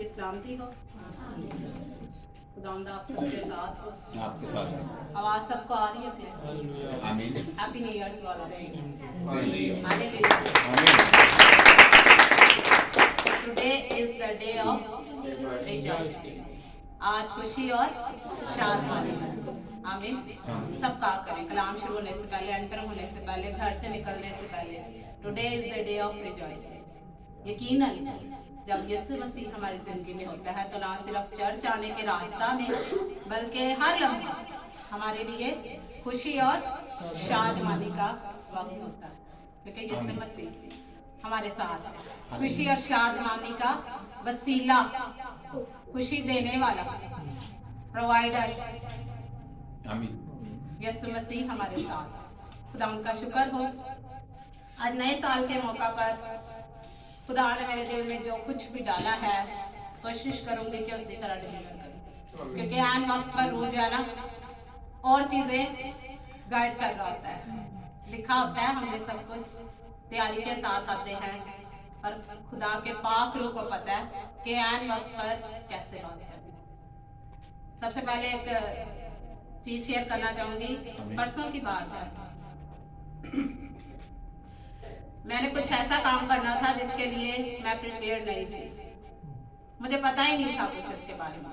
आपकी सलामती हो। खुदावंद आप सबके साथ हो। आपके साथ है। आवाज सबको आ रही है? आमीन। Happy new year to all of you. Hallelujah. आमीन। Today is the day of rejoicing. आज खुशी और शादमानी है। आमीन। सब कहा करें कलाम शुरू होने से पहले, एंटर होने से पहले, घर से निकलने से पहले, today is the day of rejoicing. यकीनन जब यीशु मसीह हमारी जिंदगी में होता है तो ना सिर्फ चर्च आने के रास्ता में बल्कि हर लम्हा हमारे लिए खुशी और शादमानी का वक्त होता है, क्योंकि यीशु मसीह हमारे साथ है। खुशी और शादमानी का वसीला, खुशी देने वाला, प्रोवाइडर आमीन। यीशु मसीह हमारे साथ है। खुदा उनका शुक्र हो। आज नए साल के मौका पर खुदा ने मेरे दिल में जो कुछ भी डाला है कोशिश करूंगी कि उसी तरह डिलीवर करूं, क्योंकि आन वक्त पर रूह जो है ना और चीजें गाइड कर रहा होता है। लिखा होता है हमने सब कुछ तैयारी के साथ आते हैं, और खुदा के पाक रूह को पता है कि आन वक्त पर कैसे बात करनी। सबसे पहले एक चीज शेयर करना चाहूंगी। परसों की बात है, मैंने कुछ ऐसा काम करना था जिसके लिए मैं प्रिपेयर नहीं थी। मुझे पता ही नहीं था कुछ इसके बारे में,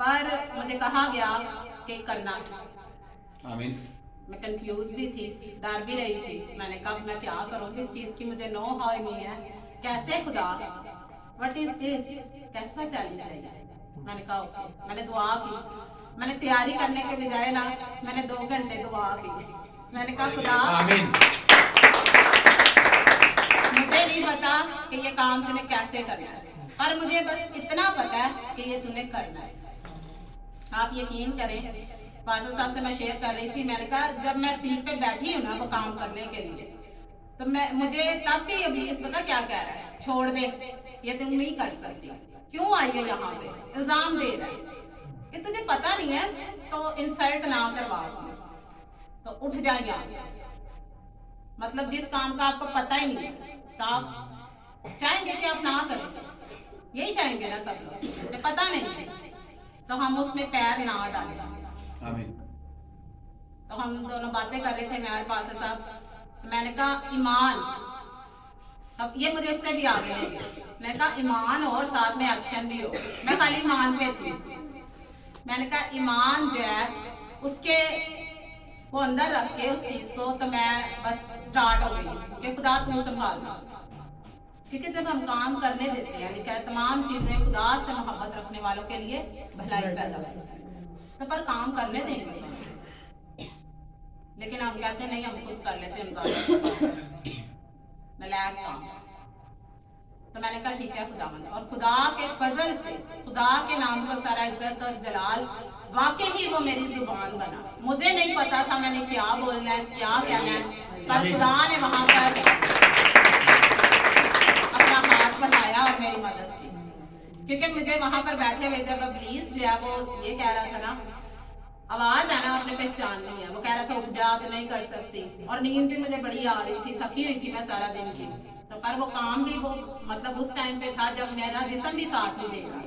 पर मुझे कहा गया कि करना था। आमीन। मैं कंफ्यूज भी थी, डर भी रही थी। मैंने कहा मैं क्या करूं जिस चीज की मुझे नो हाउ नहीं है। कैसे खुदा, व्हाट इज दिस, कैसा चैलेंज है? मैंने कहा ओके। मैंने दुआ की। मैंने तैयारी करने के बजाय ना मैंने 2 घंटे दुआ की। मैंने कहा खुदा आमीन। मुझे नहीं पता कि ये काम तूने कैसे करना है, पर मुझे बस इतना पता है कि ये तूने करना है। आप यकीन करें, पास्टर साहब से मैं शेयर कर रही थी। मैंने कहा जब मैं सीट पे बैठी हूँ ना वो काम करने के लिए, तो मुझे तब भी इब्लीस पता क्या कह रहा है, छोड़ दे, ये तुम नहीं कर सकती, क्यों आई हो यहाँ पे, इल्जाम दे रहा है कि तुझे पता नहीं है तो इंसल्ट ना करवा, तो उठ जाए यहाँ से। मतलब जिस काम का आपको पता ही नहीं तो आप चाहेंगे कि आप ना करें, यही चाहेंगे ना सब लोग। पता नहीं तो हम उसमें पैर ना डालें। आमीन। तो हम दोनों बातें कर रहे थे, मैं और पास्टर साहब। तो मैंने कहा ईमान, अब ये मुझे इससे भी आगे है। मैंने कहा ईमान और साथ में एक्शन भी हो। मैं खाली ईमान पे थी। मैंने कहा ईमान जो है उसके वो अंदर रख के उस चीज को, तो मैं बस स्टार्ट हो गई कि खुदा तू संभालना। क्योंकि जब हम काम करने देते हैं, यानी कि तमाम चीजें खुदा से मोहब्बत रखने वालों के लिए भलाई पैदा होती है, तो पर काम करने देंगे। लेकिन हम कहते नहीं, हम खुद कर लेते हैं नलायक काम। तो मैंने कहा ठीक है खुदावंद, और खुदा के फजल से खुदा के नाम को सारा इज्जत और जलाल, वाकई ही वो मेरी जुबान बना। मुझे नहीं पता था मैंने क्या बोलना है, क्या कहना है, पर खुदा ने वहां पर अपना हाथ बढ़ाया और मेरी मदद की। क्योंकि मुझे वहां पर बैठे हुए जब इब्लीस जो है वो ये कह रहा था ना, आवाज है ना आपने पहचाननी है, वो कह रहा था उठ जा, तो नहीं कर सकती। और नींद भी मुझे बड़ी आ रही थी, थकी हुई थी मैं सारा दिन की। तो पर वो काम भी वो मतलब उस टाइम पे था जब मेरा जिस्म भी साथ नहीं देगा।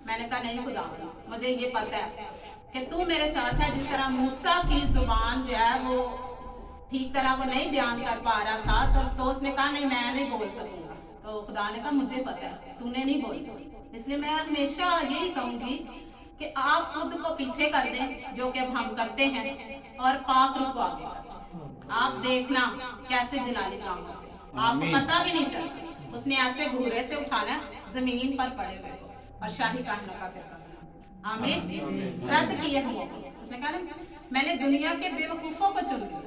मैंने कहा नहीं खुदा, मुझे ये पता है कि तू मेरे साथ है। जिस तरह मूसा की जुबान जो है वो ठीक तरह वो नहीं बयान कर पा रहा था, तो उसने कहा नहीं मैं नहीं बोल सकूंगा। तो खुदा ने कहा मुझे पता है तूने नहीं बोलना, इसलिए मैं हमेशा यही कहूंगी कि आप खुद को पीछे कर दें, जो कि अब हम करते हैं, और पाक रूह को आगे कर। आप देखना कैसे जलाली काम करते हैं, आपको पता भी नहीं चलता। उसने ऐसे घूरे से उठाना जमीन पर पड़े हुए को और शाही काहनों का फिर करना। आमीन। रद्द किए हम। उसने कहा ना मैंने दुनिया के बेवकूफों को चुन लिया।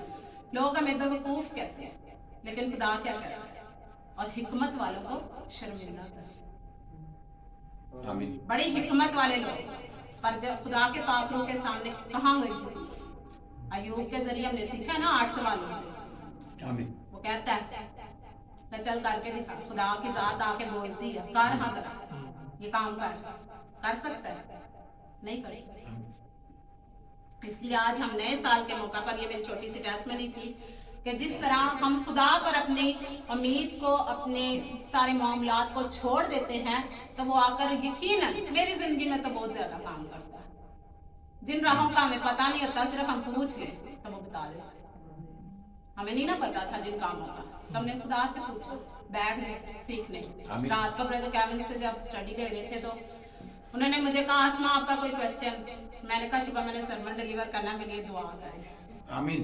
लोग हमें बेवकूफ कहते हैं, लेकिन खुदा क्या करे, और हिकमत वालों को शर्मिंदा करे। बड़ी हिकमत वाले लोग, पर जब खुदा के पाक रूह के सामने कहाँ गई? अय्यूब के जरिए हमने सीखा ना 8 सवालों से। आमीन। वो कहता है चल करके दिखा, खुदा की जात आके बोलती है कर, हाँ जरा ये काम कर सकता है? नहीं कर सकता। इसलिए आज हम नए साल के मौका पर, ये मेरी छोटी सी टेस्टमनी थी, कि जिस तरह हम खुदा पर अपनी उम्मीद को, अपने सारे मामलात को छोड़ देते हैं, तो वो आकर यकीनन मेरी जिंदगी में तो बहुत ज्यादा काम करता है। जिन राहों का हमें पता नहीं होता, सिर्फ हम पूछ ले तो वो बता देते। हमें नहीं ना पता था जिन कामों का, तो हमने खुदा से पूछा, बैठने सीखने। रात को ब्रदर केविन से जब स्टडी ले रहे थे तो उन्होंने मुझे कहा, आसमा आपका कोई क्वेश्चन? मैंने कहा सुबह मैंने सरमन डिलीवर करना, मेरे लिए दुआ करें। आमीन।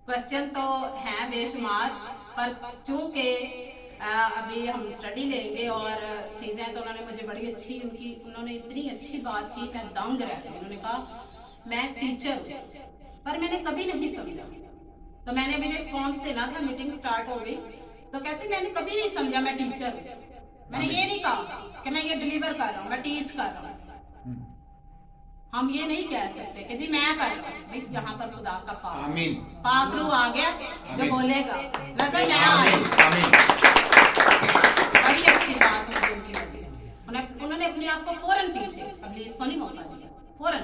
क्वेश्चन तो हैं बेशुमार, पर चूंकि अभी हम स्टडी लेंगे और चीज़ें, तो उन्होंने मुझे बड़ी अच्छी, उन्होंने इतनी अच्छी बात की, मैं दंग रह गई। उन्होंने कहा मैं टीचर हूँ, पर मैंने कभी नहीं समझा। तो मैंने भी रिस्पॉन्स देना था, मीटिंग स्टार्ट हो गई, तो कहते मैंने कभी नहीं समझा मैं टीचर हूँ। मैंने ये नहीं कहा कि मैं ये डिलीवर कर रहा हूँ, मैं टीच कर रहा हूँ। हम ये नहीं कह सकते कि जी मैं कर रहा हूँ। यहाँ पर खुदा का पाकरू आ गया जो बोलेगा, नजर मैं आ रही। बड़ी अच्छी बात मुझे उनकी लगी। उन्होंने अपने आप को फौरन पीछे, इब्लीस को नहीं मौका दिया, फौरन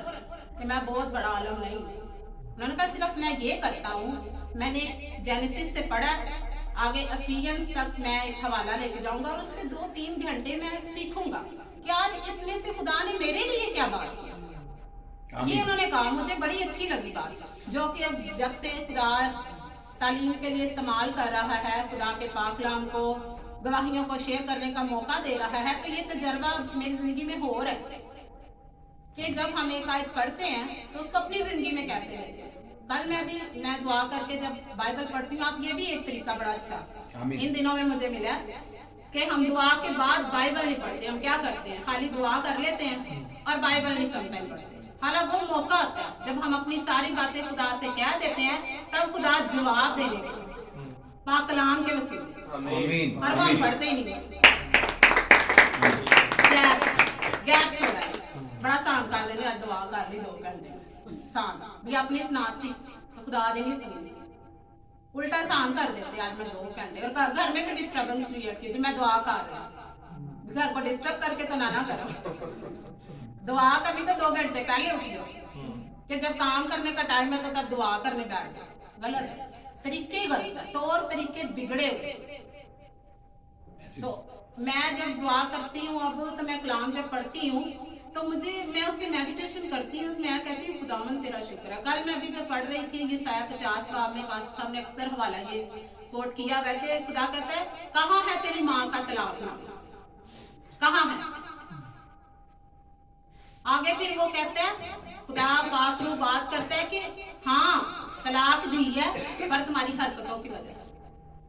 कि मैं बहुत बड़ा आलम नहीं। उन्होंने कहा सिर्फ मैं ये करता हूँ, मैंने जेनेसिस से पढ़ा, आगे एफिशिएंस तक मैं एक हवाला लेके जाऊंगा और उसमें 2-3 घंटे मैं सीखूंगा कि आज इसमें से खुदा ने मेरे लिए क्या बात किया। ये उन्होंने कहा, मुझे बड़ी अच्छी लगी बात, जो कि अब जब से खुदा तालीम के लिए इस्तेमाल कर रहा है, खुदा के पाक कलाम को, गवाहियों को शेयर करने का मौका दे रहा है, तो ये तजर्बा मेरी जिंदगी में हो रहा है कि जब हम एक आयत पढ़ते हैं तो उसको अपनी जिंदगी में कैसे लेते हैं। कल मैं दुआ करके जब बाइबल पढ़ती हूँ, आप ये भी एक तरीका बड़ा अच्छा इन दिनों में मुझे मिला कि हम दुआ के बाद बाइबल नहीं पढ़ते। हम क्या करते हैं, खाली दुआ कर लेते हैं और बाइबल नहीं समटाइम पढ़ते। हालांकि वो मौका होता है जब हम अपनी सारी बातें खुदा से कह देते हैं, तब खुदा जवाब देने के पाक कलाम के वसीले, और वो हम पढ़ते ही नहीं। गैप छोड़ा है, बड़ा सान कर देने, दुआ कर ली 2 घंटे सान भी अपनी सुनाती तो खुदा दे नहीं सुनी, उल्टा सान कर देते। आज मैं 2 घंटे और घर में भी डिस्टर्बेंस क्रिएट की थी, मैं दुआ कर रही, घर को डिस्टर्ब करके तो ना करो। दुआ करनी तो 2 घंटे पहले उठ जाओ कि जब काम करने का टाइम है तो तब दुआ करने बैठ जाओ। गलत है, तरीके गलत है, तौर तरीके बिगड़े हुए। तो मैं जब दुआ करती हूँ, अब तो मैं कलाम जब पढ़ती हूँ तो मैं उसकी मेडिटेशन करती हूँ, मैं कहती हूँ खुदावन तेरा शुक्र है। कल मैं भी जब पढ़ रही थी यशायाह 50 का, आपने साहब ने अक्सर हवाला ये कोट किया हुआ कि खुदा कहता है कहाँ है तेरी माँ का तलाकनामा, कहाँ है। आगे फिर वो कहते हैं, खुदा पाक रूह बात करता है कि हाँ तलाक दी है पर तुम्हारी हरकतों की वजह से।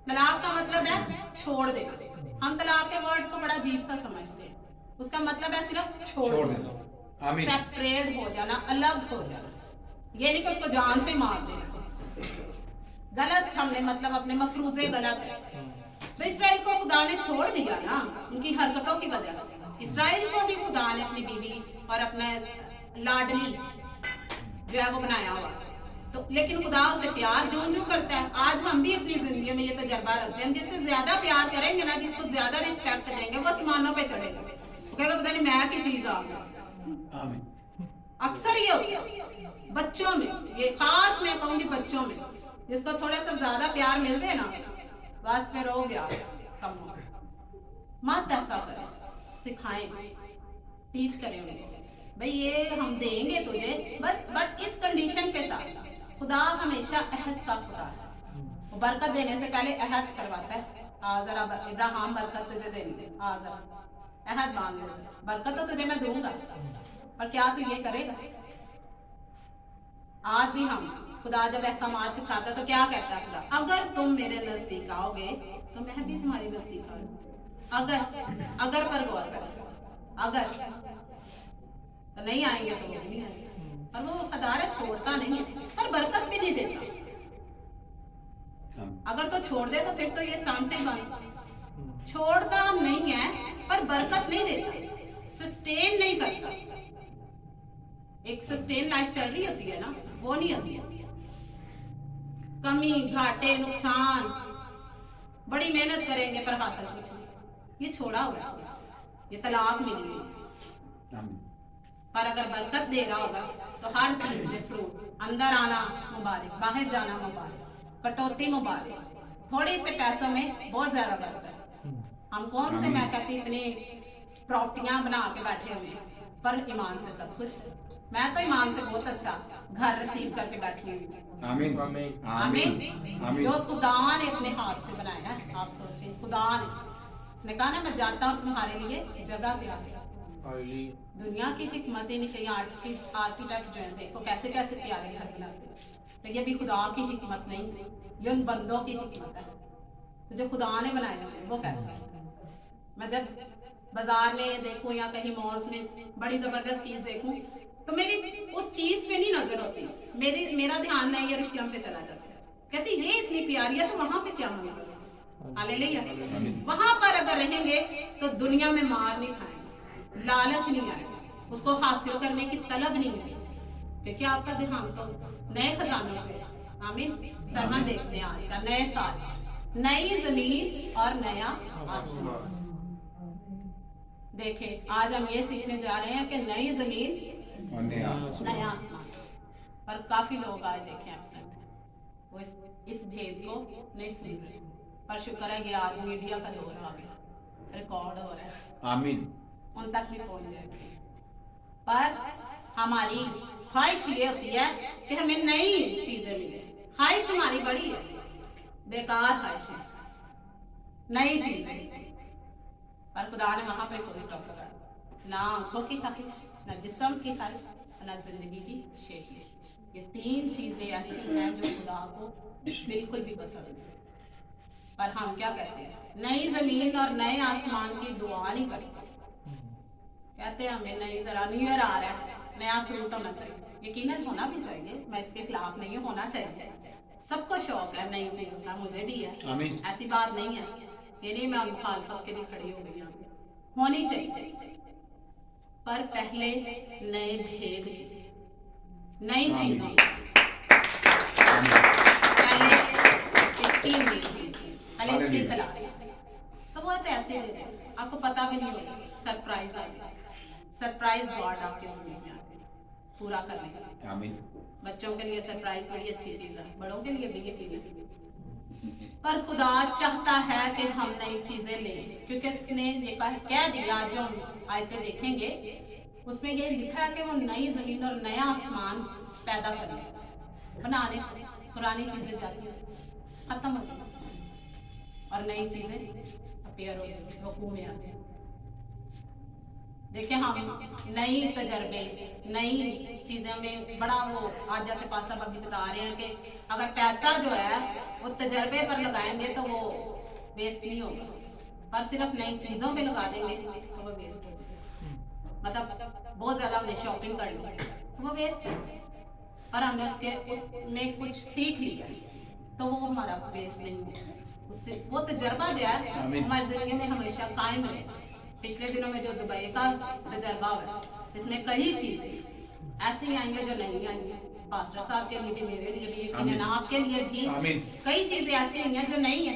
तलाक का मतलब है छोड़ देना। हम तलाक के वर्ड को बड़ा अजीब सा समझते हैं, उसका मतलब है सिर्फ छोड़ देना, सेपरेट हो जाना, अलग हो जाना। ये नहीं कि उसको जान से मार देना, गलत हमने मतलब अपने मफरूजे गलत है। तो इसराइल को खुदा ने छोड़ दिया ना उनकी हरकतों की वजह से। इसराइल को ही खुदा ने अपनी बीवी और अपना लाडली जो है वो बनाया हुआ, तो लेकिन खुदा उससे प्यार जूं करता है। आज हम भी अपनी जिंदगी में ये तजर्बा रखते हैं, जिससे ज्यादा प्यार करेंगे ना, जिसको ज्यादा रिस्पेक्ट देंगे, वो आसमानों पे चढ़ेगा, कहेगा पता नहीं मैं की चीज आ गई। अक्सर ये होता है बच्चों में, ये खास मैं कहूंगी बच्चों में, जिसको थोड़ा सा ज्यादा प्यार मिल जाए ना, बस फिर हो गया कम। मत ऐसा करें, सिखाएं, टीच करें उनको, भाई ये हम देंगे तुझे बस, बट इस कंडीशन के साथ। खुदा हमेशा अहद का खुदा है, वो बरकत देने से पहले अहद करवाता है। आ जरा इब्राहिम बरकत तुझे देंगे, आ जरा अहद मांग ले, बरकत तो तुझे मैं दूंगा, पर क्या तू ये करेगा। आज भी हम खुदा जब अहकाम सिखाता तो क्या कहता है खुदा, अगर तुम मेरे नजदीक आओगे तो मैं भी तुम्हारे नजदीक आऊंगा। अगर पर गौर करें, अगर तो नहीं आएंगे तो वो नहीं आएंगे, और वो खदारा छोड़ता नहीं है, पर बरकत भी नहीं देता। अगर तो छोड़ दे तो फिर तो ये शान से बन, छोड़ता नहीं है पर बरकत नहीं देता, सस्टेन नहीं करता। एक सस्टेन लाइफ चल रही होती है ना, वो नहीं होती। कमी, घाटे, नुकसान, बड़ी मेहनत करेंगे पर हासिल कुछ नहीं। ये छोड़ा हुआ है, ये तलाक मिली हुई। पर अगर बरकत दे रहा होगा तो हर चीज में फ्रूट, अंदर आना मुबारक, बाहर जाना मुबारक, कटौती मुबारक, थोड़े से पैसों में बहुत ज्यादा बरकत है। हम कौन से, मैं कहती इतनी प्रॉपर्टियां बना के बैठे हुए हैं, पर ईमान से सब कुछ। मैं तो ईमान से बहुत अच्छा घर रिसीव करके बैठी हुई। आमीन आमीन। आमीन। जो खुदा ने अपने हाथ से बनाया है, आप सोचिए, खुदा ने, उसने कहा ना मैं जाता हूँ तुम्हारे लिए जगह तैयार कर। दुनिया की हिकमत ही नहीं कहीं, आर्किटेक्ट जो है देखो कैसे कैसे प्यारे घर बनाते हैं, तो ये भी खुदा की हिकमत नहीं, ये उन बंदों की हिकमत है। तो जो खुदा ने बनाए हुए वो कैसे, मैं जब बाजार में देखूं या कहीं मॉल्स में बड़ी जबरदस्त चीज देखूं तो मेरी उस चीज पे नहीं नजर होती, मेरा ध्यान नहीं यरूशलेम पे चला जाता है। कहती ये इतनी प्यारी है तो वहां पे क्या मंजर है। हालेलुया। वहां पर अगर रहेंगे तो दुनिया में मार नहीं खाएंगे, लालच नहीं आएगा, उसको हासिल करने की तलब नहीं है, क्योंकि आपका ध्यान तो नए खजाने पे। आमीन। सरमन देखते हैं आज का, नए साल, नई जमीन और नया आसमान। देखें आज हम ये सीखने जा रहे हैं कि नई जमीन और नया आसमान। पर काफी लोग आज देखें एब्सेंट हैं, वो इस भेद को नहीं सुन रहे। पर शुक्र है ये आज मीडिया का दौर आ गया, रिकॉर्ड हो रहा है, आमीन, उन तक भी पहुंच जाएंगे। पर हमारी ख्वाहिश ये होती है कि हमें नई चीजें मिले। ख्वाहिश हमारी बड़ी है, बेकार ख्वाहिश है, नई चीजें। पर खुदा ने वहां पे फुल स्टॉप लगाया, ना आंखों की ख्वाहिश, ना जिस्म की ख्वाहिश, ना जिंदगी की शेखी। ये तीन चीजें ऐसी हैं जो खुदा को बिल्कुल भी पसंद नहीं। पर हम क्या कहते हैं, नई जमीन और नए आसमान की दुआ नहीं करते। कहते हैं हमें नई, जरा न्यू ईयर आ रहा है, नया सूट होना चाहिए। यकीनन होना भी चाहिए, मैं इसके खिलाफ नहीं, होना चाहिए, सबको शौक है नई चीजों का, मुझे भी है, आमीन। ऐसी बात नहीं है, ये नहीं मैं मुखालफत के लिए खड़ी हो गई, होनी चाहिए। पर पहले नए भेद की, नई चीजों, पहले इसकी उम्मीद, पहले इसकी तलाश। तो वो तो ऐसे ही आपको पता भी नहीं होगा, सरप्राइज आ जाए, सरप्राइज गॉड आपके जिंदगी में आते हैं पूरा करने का। आमीन। बच्चों के लिए सरप्राइज बड़ी अच्छी चीज है, बड़ों के लिए भी यकीन। पर खुदा चाहता है कि हम नई चीजें लें, क्योंकि उसने ये कह दिया, जो हम आयतें देखेंगे उसमें ये लिखा है कि वो नई जमीन और नया आसमान पैदा करें, बनाने। पुरानी चीजें जाती खत्म हो जाती और नई चीजें अपीयर हो, हुकूम में आती। देखिए हम नई तजर्बे, नई चीजें में बड़ा वो, आज जैसे पास साहब अभी बता रहे हैं कि अगर पैसा जो है वो तजर्बे पर लगाएंगे तो वो वेस्ट नहीं होगा, पर सिर्फ नई चीजों पे लगा देंगे तो वो वेस्ट हो जाएगा। मतलब बहुत ज्यादा हमने शॉपिंग कर ली तो वो वेस्ट है, पर हमने उसमें कुछ सीख लिया तो वो हमारा वेस्ट नहीं है। उससे वो तजर्बा जो है हमारी जिंदगी में हमेशा कायम रहेगा। पिछले दिनों में जो दुबई का तजर्बा हुआ, इसमें कई चीजें ऐसी आई हैं जो नहीं आई हैं, पास्टर साहब के लिए भी, मेरे लिए भी, यकीनन आपके लिए भी कई चीजें ऐसी आई हैं जो नहीं है।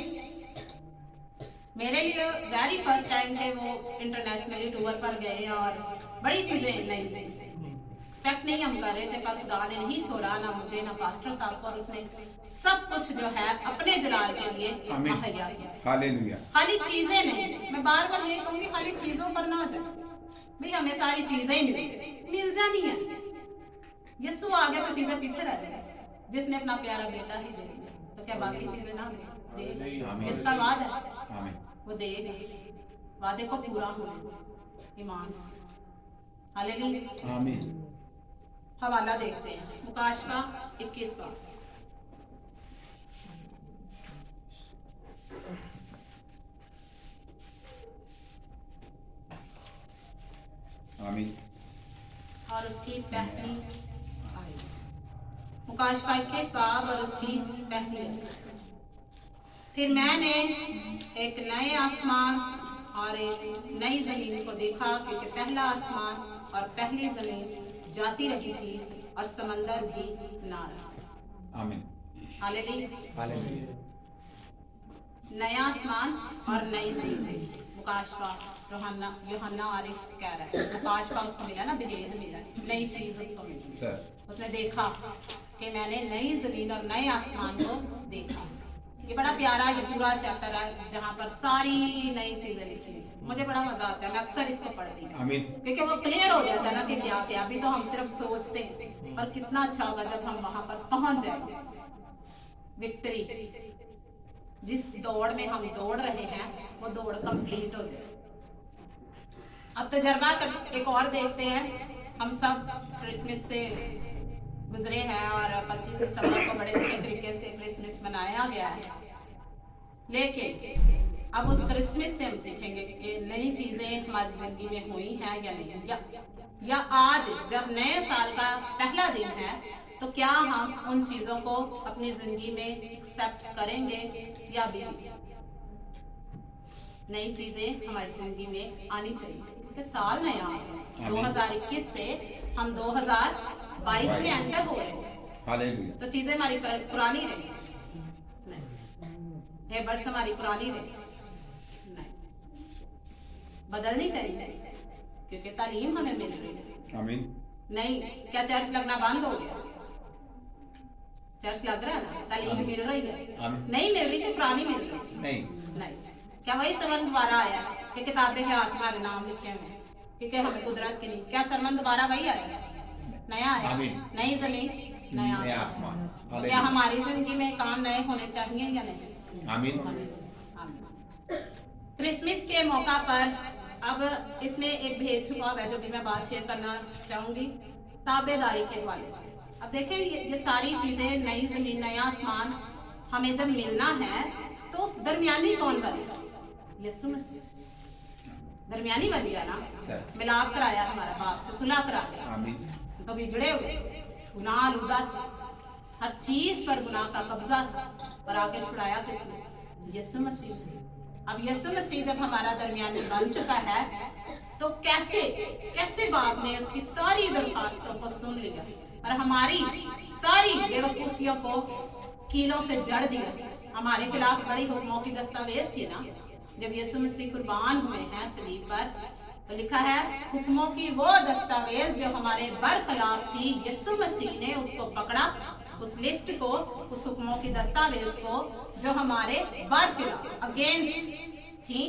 मेरे लिए वेरी फर्स्ट टाइम के वो इंटरनेशनली टूर पर गए और बड़ी चीजें नहीं थी, एक्सपेक्ट नहीं हम कर रहे थे, पर खुदा ने नहीं छोड़ा, ना मुझे ना पास्टर साहब को, और उसने सब कुछ जो है अपने जलाल के लिए मुहैया किया। हालेलुया। खाली चीजें नहीं, मैं बार बार ये कहूंगी खाली चीजों पर ना जाए भाई, हमें सारी चीजें ही मिल जानी है। यीशु आ गया तो चीजें पीछे रह जाएगी, जिसने अपना प्यारा बेटा ही दे दिया तो क्या बाकी चीजें ना दे? इसका वादा है वो देगा, वादे को पूरा होना ईमान से। हालेलुया। आमीन। हवाला देखते हैं, मुकाशवा 21 का। आमीन। और उसकी पहली आयत, मुकाशवा 21 बाब और उसकी पहली आयत। फिर मैंने एक नए आसमान और एक नई जमीन को देखा, क्योंकि पहला आसमान और पहली जमीन जाती रही थी और समंदर भी ना रहा। आमीन। हालेलुया। हालेलुया। नया आसमान और नई जमीन, मुकाशफा यूहन्ना आरिफ कह रहा है, मुकाशफा उसको मिला ना, भेद मिला, नई चीज उसको मिली। सर उसने देखा कि मैंने नई जमीन और नए आसमान को देखा। ये बड़ा प्यारा ये पूरा चैप्टर है जहाँ पर सारी नई चीजें लिखी हैं। मुझे बड़ा मजा आता है, मैं अक्सर इसको पढ़ती हूँ आमीन। क्योंकि वो क्लियर हो जाता है ना कि क्या क्या। अभी तो हम सिर्फ सोचते हैं, पर कितना अच्छा होगा जब हम वहां पर पहुंच जाएंगे। विक्ट्री, जिस दौड़ में हम दौड़ रहे हैं वो दौड़ कंप्लीट हो जाए। अब तजर्बा कर एक और देखते हैं। हम सब क्रिसमस से गुजरे हैं और 25 दिसंबर को बड़े अच्छे तरीके से क्रिसमस मनाया गया है, लेकिन अब उस क्रिसमस से हम सीखेंगे कि नई चीजें हमारी जिंदगी में हुई हैं या नहीं, या आज जब नए साल का पहला दिन है तो क्या हम उन चीजों को अपनी जिंदगी में एक्सेप्ट करेंगे या भी। नई चीजें हमारी जिंदगी में आनी चाहिए क्योंकि साल नया है। 2021 से हम 2022 में एंटर हो रहे हैं, हालेलुया। तो चीजें हमारी पुरानी रही है, बर्ड्स हमारी पुरानी रही नहीं, बदलनी चाहिए क्योंकि तालीम हमें मिल रही है। आमीन। नहीं, क्या चर्च लगना बंद हो गया? चर्च लग रहा है ना, तालीम मिल रही है। नहीं मिल रही तो पुरानी मिल रही नहीं। क्या वही सरमन दोबारा आया कि किताबें के हाथ हमारे नाम लिखे हुए क्योंकि हमें कुदरत की नहीं? क्या सरमन दोबारा वही आया, नया आया, नई जमीन नया आसमान। क्या हमारी जिंदगी में काम नए होने चाहिए या नहीं? आमीन। क्रिसमस के मौका पर अब इसमें एक भेद छुपा हुआ है जो भी मैं बात शेयर करना चाहूंगी ताबेदारी के हवाले से। अब देखें ये सारी चीजें, नई जमीन नया आसमान हमें जब मिलना है तो दरमियानी कौन बनेगा? यीशु मसीह दरमियानी बन गया ना, मिलाप कराया, हमारा बाप से सुलह कराया। तो बिगड़े हुए गुनाह लुदा, हर चीज पर गुनाह का कब्जा था, पर आगे छुड़ाया किसने? यीशु मसीह। अब यीशु मसीह जब हमारा दरमियानी बन चुका है तो कैसे बाप ने उसकी सारी दरखास्तों को सुन लिया और हमारी सारी बेवकूफियों को कीलों से जड़ दिया। हमारे खिलाफ बड़ी हुक्मों की दस्तावेज थी ना, जब यीशु मसीह कुर्बान हुए हैं सलीब पर, तो लिखा है हुक्मों की वो दस्तावेज जो हमारे बरखिलाफ थी, यीशु मसीह ने उसको पकड़ा, उस लिस्ट को, उस हुक्मों की दस्तावेज को जो हमारे बरखिलाफ अगेंस्ट थी,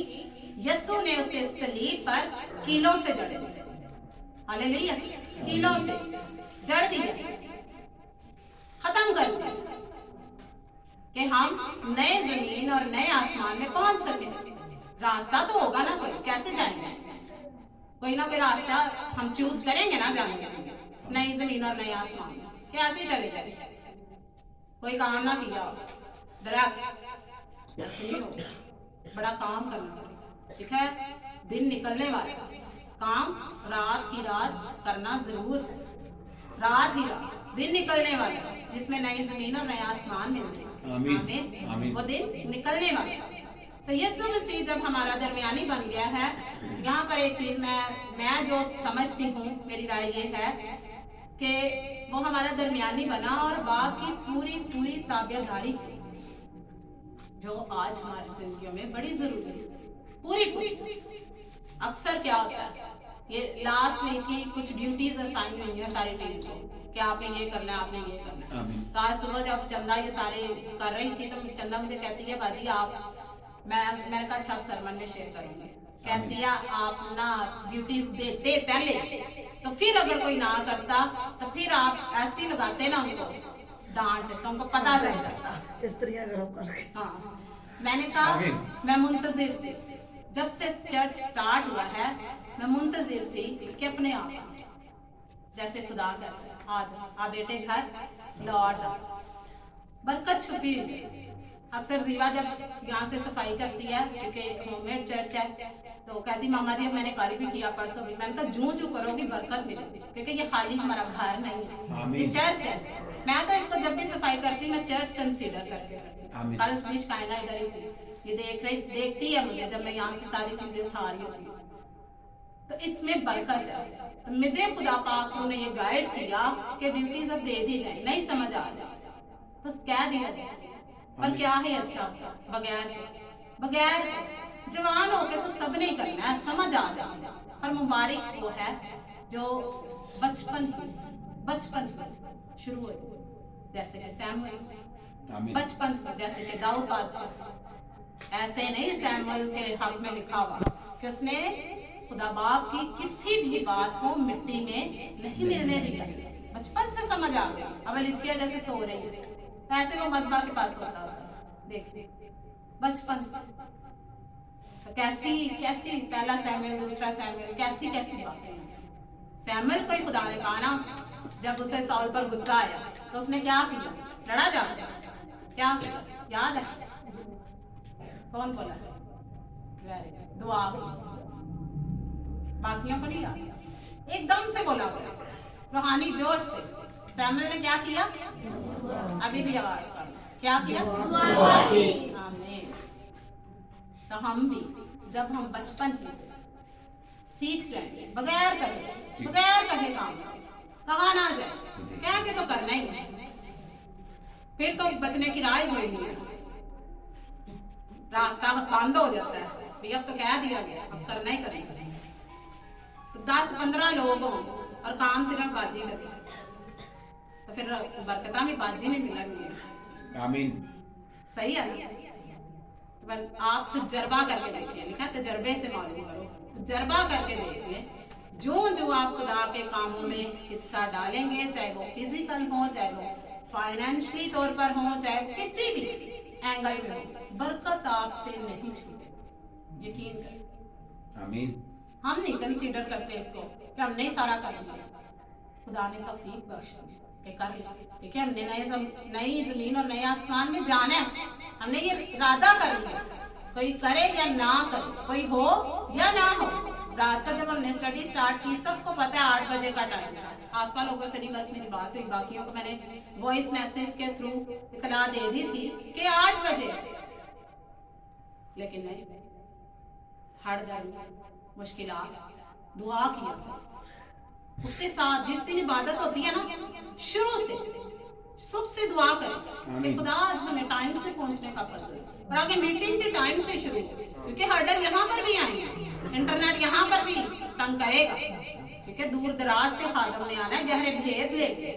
यीशु ने उसे सलीब पर कीलों से जड़ दिया। हालेलुया, कीलों से जड़ दिया, खत्म कर दिया कि हम नए जमीन और नए आसमान में पहुंच सके। रास्ता तो होगा ना कोई, कैसे जाएंगे? कोई ना कोई रास्ता हम चूज करेंगे ना जाने के लिए, नई जमीन और नए आसमान। कैसे चले जाए? कोई काम ना किया डायरेक्ट नहीं होगा, बड़ा काम करना। ठीक है, दिन निकलने वाला काम रात ही रात करना जरूर है, रात ही रात, दिन निकलने वाला जिसमें नई जमीन और नया आसमान मिलते हैं। आमीन। वो दिन निकलने वाला। तो यीशु मसीह जब हमारा दरमियानी बन गया है, यहाँ पर एक चीज मैं जो समझती हूँ, मेरी राय ये है कि वो हमारा दरमियानी बना और बाप की पूरी ताबेदारी की, जो आज हमारी जिंदगियों में बड़ी जरूरी है। पूरी अक्सर क्या होता है, ये लास्ट में की कुछ ड्यूटीज असाइन हुई है सारी टीम को कि आपने ये करना है, आपने ये करना है। तो आज सुबह जब चंदा ये सारे कर रही थी तो चंदा मुझे कहती है बाजी आप, मैंने कहा अच्छा सरमन में शेयर करूंगी। कहती है आप ना ड्यूटीज देते पहले, तो फिर अगर कोई ना करता तो फिर आप ऐसे लगाते ना उनको डांट, तो उनको पता चल जाता। हाँ, मैंने कहा मैं मुंतजिर थी जब से चर्च स्टार्ट हुआ है, मैं मुंतजिर थी कि अपने आप जैसे खुदा कहता है आज आ बेटे घर लौट, बरकत छुपी हुई। अक्सर जीवा जब यहाँ से सफाई करती है क्योंकि होममेड चर्च है, तो कहती मामा जी मैंने कल भी किया, परसों भी। मैंने कहा जूं करोगी बरकत मिलेगी क्योंकि ये खाली हमारा घर नहीं है, ये चर्च है। मैं तो इसको जब भी सफाई करती मैं चर्च कंसीडर करके करती। कल फिश कायना इधर ही थी, ये देखती है मुझे जब मैं यहाँ से सारी चीजें उठा रही होती हूँ, तो इसमें बरकत है। तो मुझे खुदा पाक ने ये गाइड किया कि ड्यूटीज अब दे दी जाए, नहीं समझ आ जाए तो कह दिया जाए, पर क्या है अच्छा बगैर जवान होके तो सबने ही करना है, समझ आ जाए। पर मुबारक वो है जो बचपन से शुरू हो, जैसे कि सैमुअल आमीन। बचपन से, जैसे कि दाऊद बादशाह। ऐसे नहीं सैमुअल के हक में लिखा हुआ कि उसने खुदा बाप की किसी भी बात को मिट्टी में नहीं मिलने दिया, बचपन से समझ आ गया। अब लिथिया जैसे सो रही है तो ऐसे वो मजबा के पास होता होता, देख बचपन से। तो कैसी पहला सैमुअल, दूसरा सैमुअल, कैसी बातें हैं। सैमुअल को ही खुदा ने कहा ना, जब उसे साउल पर गुस्सा आया तो उसने क्या किया, लड़ा जाकर क्या किया, याद है? कौन बोला? दुआ। बाकियों को नहीं याद, एकदम से बोला रूहानी जोश से। सैमुअल ने क्या किया? अभी भी आवाज कर, क्या किया? आमीन। तो हम भी जब हम बचपन से सीख जाएंगे, बगैर कहे काम कहा ना जाए, कह के तो करना ही है, फिर तो बचने की राह कोई नहीं है। रास्ता बंद हो जाता है, अब तो कह दिया गया, अब करना ही करना। तो 10-15 लोग हों और काम सिर्फ बाजी लगे तो फिर बरकता भी बाजी में मिलेंगी। आमीन। सही है ना? पर आप तजर्बा करके देखिए, लिखा तजर्बे से मालूम करो। तजर्बा करके देखिए, जो आप खुदा के कामों में हिस्सा डालेंगे, चाहे वो फिजिकल हो, चाहे वो फाइनेंशियली तौर पर हो, चाहे किसी भी एंगल में हो, बरकत आपसे नहीं छूटेगी, यकीन करें। आमीन। हम नहीं कंसीडर करते इसको कि हमने ही सारा कर लिया, खुदा ने तौफीक बख्श दी कि कर लिया, क्योंकि हमने नई जमीन और नए आसमान में जाना है। हमने ये इरादा कर लिया, कोई करे या ना करे, कोई हो या ना हो। रात का जब हमने स्टडी स्टार्ट की, सबको पता है 8 बजे का टाइम था। आसपास लोगों से नहीं बस मेरी बात हुई, बाकियों को मैंने वॉइस मैसेज के थ्रू इतला दे दी थी कि 8 बजे, लेकिन नहीं, हर दर्द मुश्किलात दुआ किया। उसके साथ जिस दिन इबादत होती है ना, शुरू से सबसे दुआ करें कि खुदा आज हमें टाइम से पहुंचने का फजल, और आगे मीटिंग के टाइम से शुरू, क्योंकि हर्डल यहाँ पर भी आएंगे, इंटरनेट यहाँ पर भी तंग करेगा, क्योंकि दूर दराज से खादम ने आना है, गहरे भेद लेके,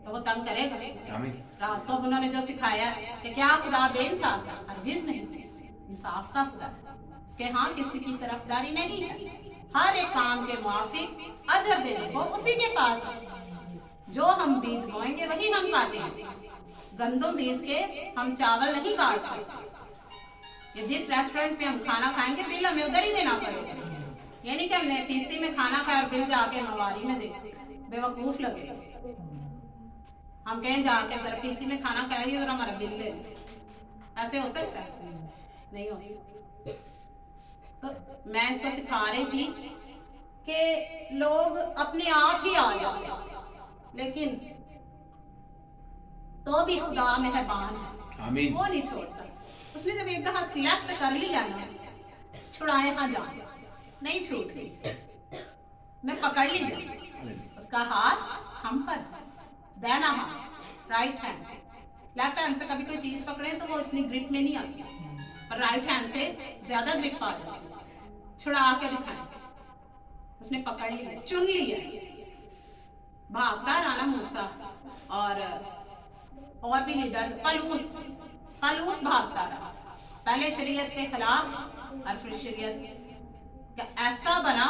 तो वो तंग करेगा। रात को उन्होंने जो सिखाया कि क्या खुदा बेइंसाफ है? हरगिज़ नहीं, इंसाफ का खुदा है, उसके हाँ किसी की तरफदारी नहीं है। हर एक काम के मुआफिक अजर देने को उसी के पास है। जो हम बीज बोएंगे वही हम काटेंगे। गंदम बीज के हम चावल नहीं काट सकते। ये जिस रेस्टोरेंट में हम खाना खाएंगे, बिल हमें उधर ही देना पड़ेगा। ये नहीं कि हमने पीसी में खाना खाया और बिल जाके मवारी में दे, बेवकूफ लगेगा। हम कहें जाके जरा पीसी में खाना खाएंगे, जरा हमारा बिल ले, ऐसे हो सकता है? नहीं हो सकता। तो मैं इसको सिखा रही थी कि लोग अपने आप ही आ जाते, लेकिन तो भी खुदा मेहरबान है, आमीन, वो नहीं छोड़ता। उसने जब एक दफा सिलेक्ट कर लिया ना, छुड़ाए हाँ जा, नहीं छूट रही, मैं पकड़ लिया उसका हाथ हम पर, दाहिना हाथ, राइट हैंड। लेफ्ट हैंड से कभी कोई चीज पकड़े तो वो इतनी ग्रिप में नहीं आती, और राइट हैंड से ज्यादा ग्रिप आ जाती। छुड़ा के दिखाया, उसने पकड़ लिया, चुन लिया, भागता राना मूसा और भी लीडर्स, पलूस भागता रहा, पहले शरीयत के खिलाफ और फिर शरीयत का ऐसा बना,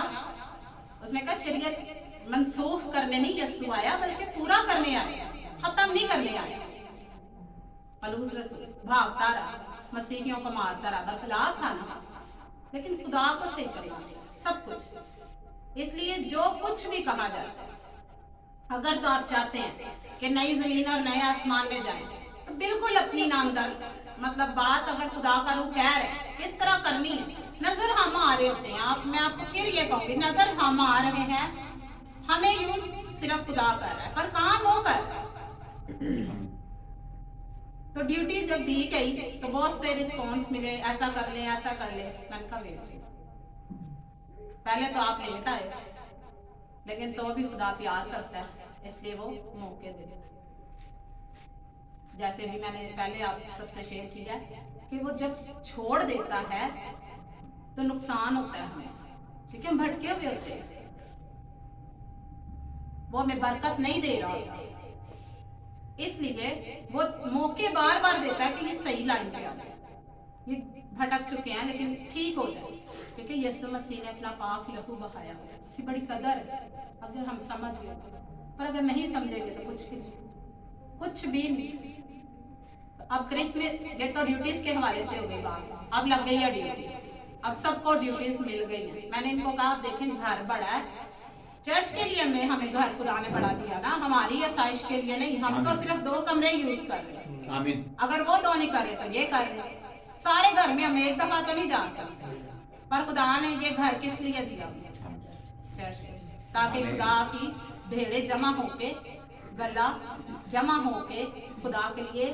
उसने कहा शरीयत मंसूख करने नहीं यीशु आया, बल्कि पूरा करने आया, खत्म नहीं करने आया। पलूस रसूल भागता रहा, मसीहियों को मारता रहा, बरखलाफ था ना, लेकिन खुदा को सही करेगा सब कुछ। इसलिए जो कुछ भी कहा जाता है, अगर तो आप चाहते हैं कि नई जमीन और नए आसमान में जाएं, तो बिल्कुल अपनी नामदर मतलब बात अगर खुदा का रूह कह रहे हैं किस तरह करनी है। नजर हम आ रहे होते हैं, मैं आपको फिर ये कहूंगी, नजर हम आ रहे हैं, हमें यूज सिर्फ खुदा कर रहा है, पर काम वो कर रहा है। तो ड्यूटी जब दी गई तो बहुत से रिस्पॉन्स मिले, ऐसा कर ले, ऐसा कर ले। मैंने कहा वेट, पहले तो आप लेट आए, लेकिन तो भी खुदा प्यार करता है, इसलिए वो मौके दे। जैसे भी मैंने पहले आप सबसे शेयर किया कि वो जब छोड़ देता है तो नुकसान होता है हमें, क्योंकि हम भटके हुए होते हैं, वो हमें बरकत नहीं दे रहा होता। इसलिए वो मौके बार बार देता है कि ये सही लाइन पे आ जाए, ये भटक चुके हैं लेकिन ठीक हो जाए, क्योंकि यीशु मसीह ने अपना पाक लहू बहाया हुआ है, उसकी बड़ी कदर है अगर हम समझ गए। पर अगर नहीं समझेंगे तो कुछ भी नहीं। अब क्रिसमस, ये तो ड्यूटीज के हवाले से हो गई बात, अब लग गई है ड्यूटी, अब सबको ड्यूटीज मिल गई है। मैंने इनको कहा आप देखें घर बड़ा है, चर्च के लिए हमने हमें घर खुदा ने बढ़ा दिया ना, हमारी आसाइश के लिए नहीं, हम तो सिर्फ 2 कमरे यूज कर रहे हैं। आमीन। अगर वो 2 नहीं कर रहे तो ये कर रहे, सारे घर में हम एक दफा तो नहीं जा सकते, पर खुदा ने ये घर किस लिए दिया? चर्च के लिए, ताकि खुदा की भेड़े जमा होके, गला जमा होके खुदा के लिए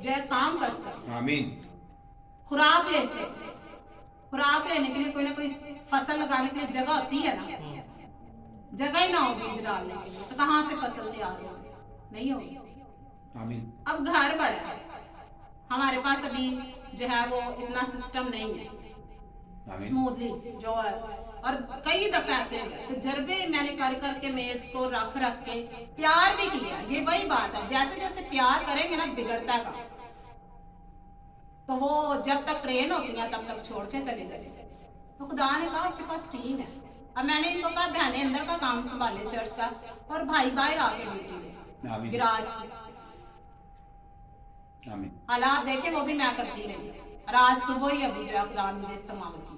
जो है काम कर सके, आमीन। खुराक ले सके। खुराक लेने के लिए कोई ना कोई फसल लगाने के लिए जगह होती है ना, जगह ही ना हो बीज डालने के लिए तो कहाँ से फसल तैयार हो? नहीं होगी। आमीन। अब घर बड़ा है, हमारे पास अभी जो है वो इतना सिस्टम नहीं है स्मूथली जो है, और कई दफे ऐसे तजर्बे मैंने कर करके मेड्स को रख के प्यार भी किया। ये वही बात है, जैसे जैसे प्यार करेंगे ना बिगड़ता का, तो वो जब तक ट्रेन होती है तब तक छोड़ के चले जाए। तो खुदा ने कहा आपके पास टीम है। अब मैंने इनको कहा बहनें अंदर का काम संभाले चर्च का, और भाई बाहर आके ड्यूटी दे गिराज की। हालात देखे वो भी मैं करती रही, और आज सुबह ही अभी जो है खुदा ने मुझे इस्तेमाल किया।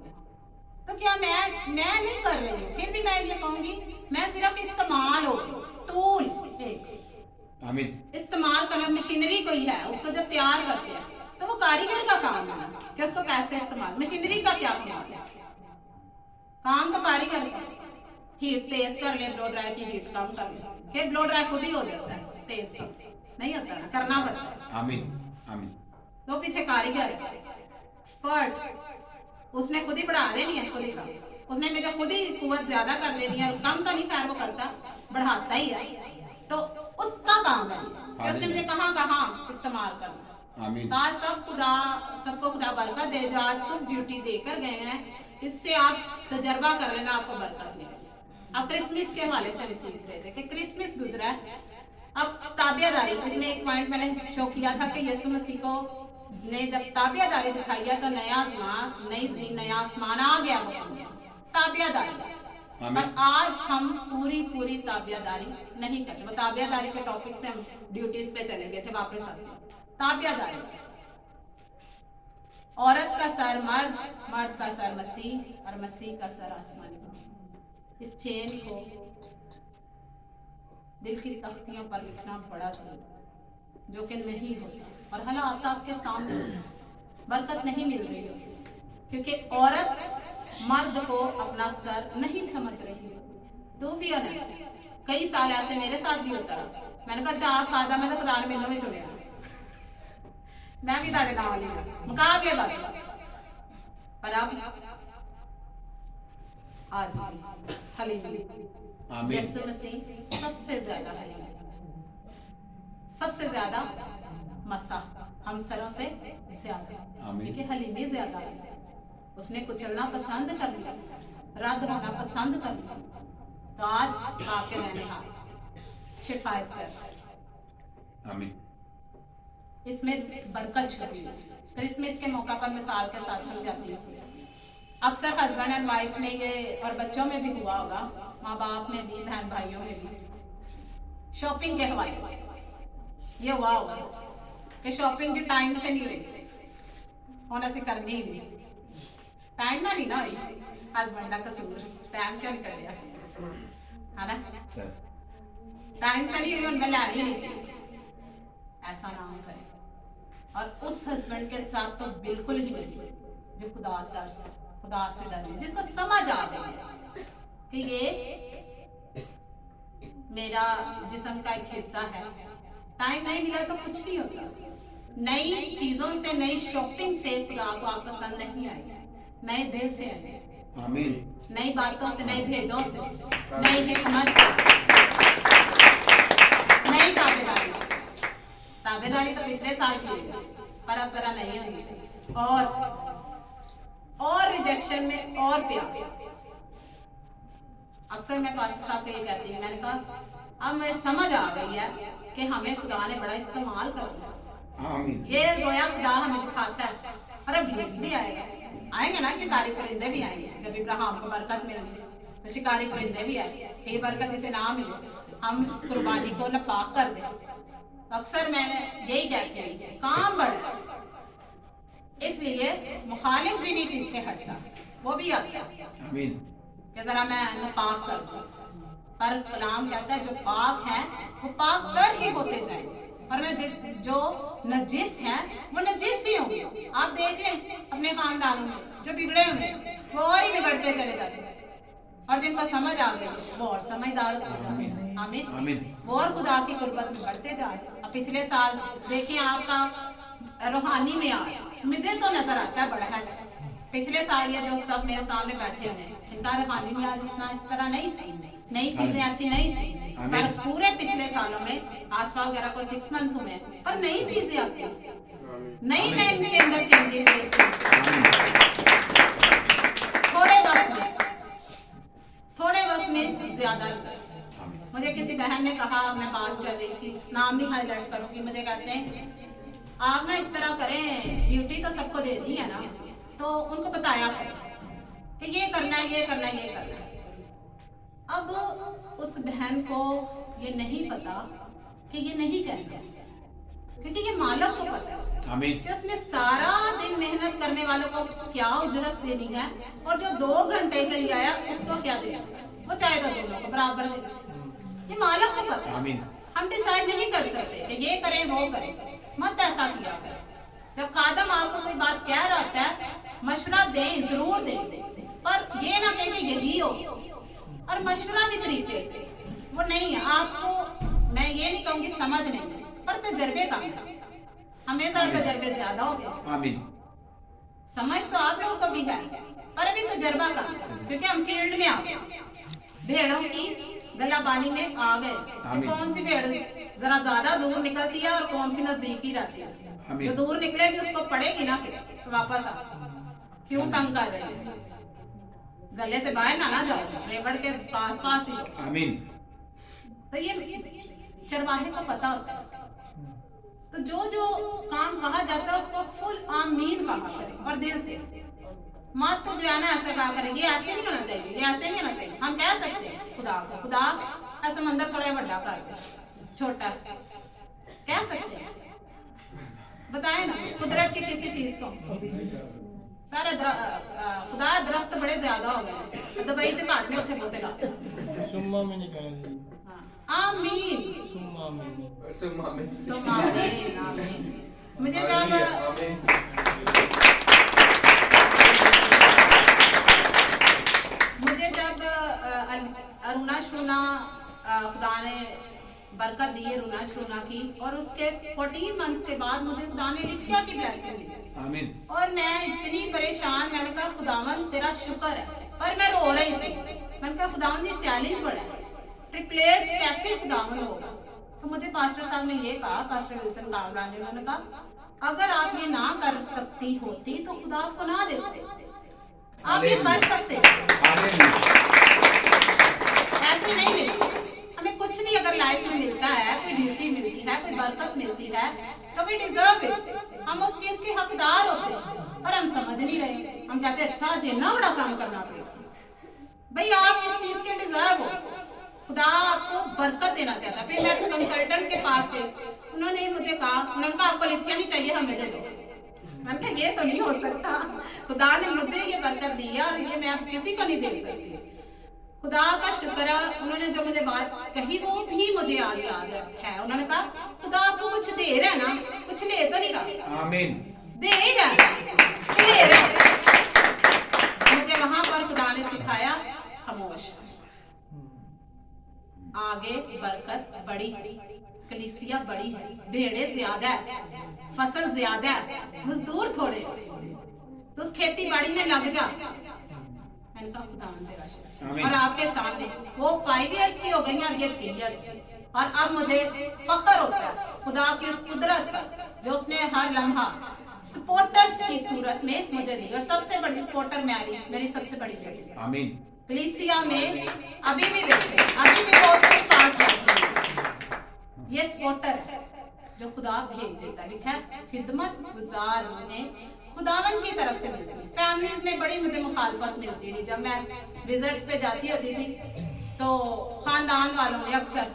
तो क्या मैं नहीं कर रही हूँ? फिर भी मैं ये कहूंगी मैं सिर्फ इस्तेमाल हो, टूल एक आमीन। इस्तेमाल करना। मशीनरी कोई है, उसको जब तैयार करते हैं तो वो कारीगर का काम है कि उसको कैसे इस्तेमाल। मशीनरी का क्या काम है? काम तो कारीगर का। हीट तेज कर ले, ब्लो ड्राई की हीट कम कर ले, फिर ब्लो ड्राई खुद ही हो जाता है, तेज कम नहीं होता है, करना पड़ता है। आमीन। आमीन। तो पीछे कारीगर एक्सपर्ट, उसने खुद ही बढ़ा देनी है, खुद ही कम, उसने मुझे खुद ही कुव्वत ज्यादा कर देनी है, कम तो नहीं खैर वो करता, बढ़ाता ही है। तो उसका काम है कि उसने मुझे कहाँ कहाँ इस्तेमाल करना। आमीन। आज सबको खुदा बरकत दे जो आज सुबह ड्यूटी देकर गए हैं, इससे आप तजर्बा कर लेना, आपको बरकत मिलेगी। अब क्रिसमस के हवाले से भी सीख रहे थे कि क्रिसमस गुजरा है, अब ताबियादारी, इसमें एक पॉइंट मैंने शो किया था कि यीशु मसीह को ने जब ताबियादारी दिखाई है तो नया ज़मीन, नई ज़मीन, नया आसमान आ गया ताबियादारी। पर आज हम पूरी ताबियादारी नहीं करते। वो ताबियादारी के टॉपिक से हम ड्यूटीज पे चले गए थे, वापस आते हैं। ताबियादारी, औरत का सर मर्द, मर्द का सर मसीह, और मसीह का सर आसमानी। इस चेन को दिल की तख्तियों पर लिखना बड़ा जरूरी, जो कि नहीं होता, और हालात आपके सामने बरकत नहीं मिल रही होती, क्योंकि औरत मर्द को अपना सर नहीं समझ रही। टू बी ऑनेस्ट, कई साल ऐसे मेरे साथ भी होता रहा। मैंने कहा चाह फायदा मैं तो खुदा ने मैनू भी चुनिया, मैं भी साढ़े नाल ही मुकाबले बस। पर अब आज हलीमी यीशु मसीह सबसे ज्यादा हलीम, सबसे ज्यादा मसा हम सरों से ज्यादा, क्योंकि हलीमी ज्यादा है। उसने कुचलना पसंद कर लिया, रद्द होना पसंद कर लिया, तो आज आपके रहने हाथ शिफायत कर। आमीन। इसमें बरकत छुपी है। क्रिसमस के मौका पर मिसाल के साथ समझाती हूँ। अक्सर हस्बैंड एंड वाइफ में ये, और बच्चों में भी हुआ होगा, माँ बाप में भी, बहन भाइयों में भी, शॉपिंग के हवाले से ये हुआ होगा कि शॉपिंग जो टाइम से नहीं हुई, होने से करनी ही नहीं, टाइम ना नहीं ना हुई, हस्बैंड का कसूर, टाइम क्यों नहीं कर दिया है ना, टाइम से नहीं हुई, उनमें लानी ही नहीं चाहिए, ऐसा ना हो करे। और उस हस्बैंड के साथ तो बिल्कुल ही नहीं, जो खुदा से डरे, जिसको समझ आ गई कि ये मेरा जिस्म का एक हिस्सा है। टाइम नहीं मिला तो कुछ नहीं होता। नई चीजों से, नई शॉपिंग से खुदा को आप पसंद नहीं आएगी, नए दिल से आएगी, आमीन। नई बातों से, नए भेदों से, नई हिकमत से, नई ताबेदारी से। ताबेदारी तो पिछले साल की है, पर अब जरा नहीं होनी चाहिए। और रिजेक्शन में और प्यार। अक्सर मैं पास्टर साहब को ये कहती हूँ, मैंने कहा अब मुझे समझ आ गई है कि हमें खुदा ने बड़ा इस्तेमाल करना है। आमीन। ये रोया खुदा हमें दिखाता है, और अब ब्लीस भी आएंगे ना, शिकारी परिंदे भी आएंगे। जब इब्राहिम को बरकत मिली तो शिकारी परिंदे भी आएंगे। ये बरकत इसे ना मिले, हम कुर्बानी को नापाक कर दें। अक्सर मैंने यही कहती हूँ, काम बड़ा है, इसलिए मुखालिफ भी नहीं पीछे हटता, वो भी आता है आमीन। कि जरा मैं नापाक कर दूं। पर कलाम कहता है जो पाक है वो पाक तर ही होते जाए, और जो नजिस है वो नजिस ही होंगे। आप देख लें अपने खानदानों में जो बिगड़े हुए हैं वो और ही बिगड़ते चले जाते हैं, और जिनको समझ आ गई वो और समझदार होते जाते हैं। आमीन। वो और खुदा की कुर्बत में बढ़ते जा रहे हैं। अब पिछले साल देखिए आपका रूहानी में आ, मुझे तो नजर आता है बड़ा है। पिछले साल ये जो सब मेरे सामने बैठे हुए हैं, इनका रूहानी में आज इतना इस तरह नहीं थी, नई चीजें ऐसी नहीं थी। पर पूरे पिछले सालों में आसपास वगैरह को 6 मंथ हुए, पर नई चीजें आती हैं, नई मैं इनके अंदर चेंजिंग देखती हूँ। थोड़े वक्त में ज्यादा रिजल्ट। मुझे किसी बहन ने कहा, मैं बात कर रही थी, नाम नहीं हाईलाइट करूंगी, मुझे कहते हैं आप ना इस तरह करें, ड्यूटी तो सबको दे दी है ना, तो उनको बताया करें कि ये करना है, ये करना है, ये करना है। अब उस बहन को ये नहीं पता कि ये नहीं कहना, क्योंकि ये मालिक को पता है कि उसने सारा दिन मेहनत करने वालों को क्या उजरत देनी है, और जो 2 घंटे के लिए आया उसको क्या देना, वो चाहे तो दोनों को बराबर देना। ये मालिक को पता है। हम डिसाइड नहीं कर सकते कि ये करें वो करें, मत ऐसा किया करें। जब खादम आपको कोई बात कह रहा होता है, मशवरा दें, जरूर दें, पर ये ना कहें कि यही हो, और मशवरा भी तरीके से वो नहीं है। आपको मैं ये नहीं कहूंगी समझ नहीं, पर तजर्बे कम है, हमेशा तजर्बे ज्यादा हो गए। आमीन। समझ तो आप लोगों को भी है, पर अभी तजर्बा कम है, क्योंकि हम फील्ड में आ गए, भेड़ों की गलाबानी में आ गए। तो कौन सी भेड़ जरा ज्यादा दूर निकलती है और कौन सी नजदीक ही रहती है। जो दूर निकलेगी उसको पड़ेगी ना, फिर वापस आ, क्यों तंग कर रहे हैं, गले से बाहर ना जाओ, रेवड़ के पास पास ही। आमीन। तो ये चरवाहे को पता होता है, तो जो जो काम कहा जाता है उसको फुल आमीन कहा करें, और दिल से मत जो है ना ऐसा कहा करें, ये ऐसे नहीं होना चाहिए, ये ऐसे नहीं होना चाहिए। हम कह सकते हैं खुदा को, खुदा ऐसा समंदर थोड़ा बड़ा कर दे, छोटा कह सकते हैं, बताए ना कुदरत की किसी चीज को। सारे खुदा दरख्त बड़े ज्यादा हो गए, दुबई च घाट ने उत्थे बोते लाते। सुम्मा में नहीं कहना चाहिए। आमीन। सुम्मा में। सुम्मा में। सुम्मा में। आमीन। मुझे जब अरुणा शुना खुदा ने बरकत दी है, रुना शुना की, और उसके 14 मंथ्स के बाद मुझे खुदा ने लिथिया की ब्लेसिंग दी। आमीन। और मैं इतनी परेशान, मैंने कहा खुदावन तेरा शुक्र है, और मैं रो रही थी। मैंने कहा खुदावन ये चैलेंज बड़ा है, ट्रिपलेट कैसे खुदावन होगा। तो मुझे पास्टर साहब ने ये कहा, पास्टर विल्सन गामरान ने, उन्होंने कहा अगर आप ये ना कर सकती होती तो खुदा आपको ना देते, आप ये कर सकते, ऐसे नहीं मिलती। हमें कुछ भी अगर लाइफ में मिलता है, कोई ड्यूटी मिलती है, कोई बरकत मिलती है, तो वी डिजर्व इट, हम उस चीज के हकदार होते हैं, और हम समझ नहीं रहे। हम कहते हैं अच्छा जितना बड़ा काम करना पड़ेगा। भाई आप इस चीज के डिजर्व हो, खुदा आपको बरकत देना चाहता है। फिर मैं कंसल्टेंट के पास गई, उन्होंने मुझे कहा, उन्होंने कहा आपको लिथिया नहीं चाहिए, हमें दे दो। मैंने कहा ये तो नहीं हो सकता, खुदा ने मुझे ये बरकत दी है और ये मैं अब किसी को नहीं दे सकती। खुदा का शुक्र है, उन्होंने जो मुझे बात कही वो भी मुझे याद है। उन्होंने कहा खुदा आपको कुछ दे रहा है ना, कुछ ले तो नहीं रहा। आमीन। दे रहा है, ले रहा है। मुझे वहां पर खुदा ने सिखाया खामोश, आगे बरकत बड़ी, कलीसिया बड़ी है, भेड़े ज्यादा है, फसल ज्यादा है, मजदूर थोड़े, तो उस खेती बाड़ी में लग जा। मैंने कहा खुदा तेरा शुक्र। और आपके सामने वो 5 इयर्स की हो गई और ये 3 इयर्स की, और अब मुझे फख्र होता है खुदा की उस कुदरत पर जो उसने हर लम्हा सपोर्टर्स की सूरत में मुझे दी, और सबसे बड़ी सपोर्टर मेरी सबसे बड़ी बेटी आमीन। कलीसिया में अभी भी देखते, अभी भी वो उसके पास बैठती है। ये सपोर्टर है जो खुदा भेज देता है। लिखा है खिदमत गुजार उन्हें खुदावन की तरफ से मिलती है। फैमिलीज में बड़ी मुझे मुखालफत मिलती थी। जब मैं रिजल्ट्स पे जाती होती थी तो खानदान वालों ने अक्सर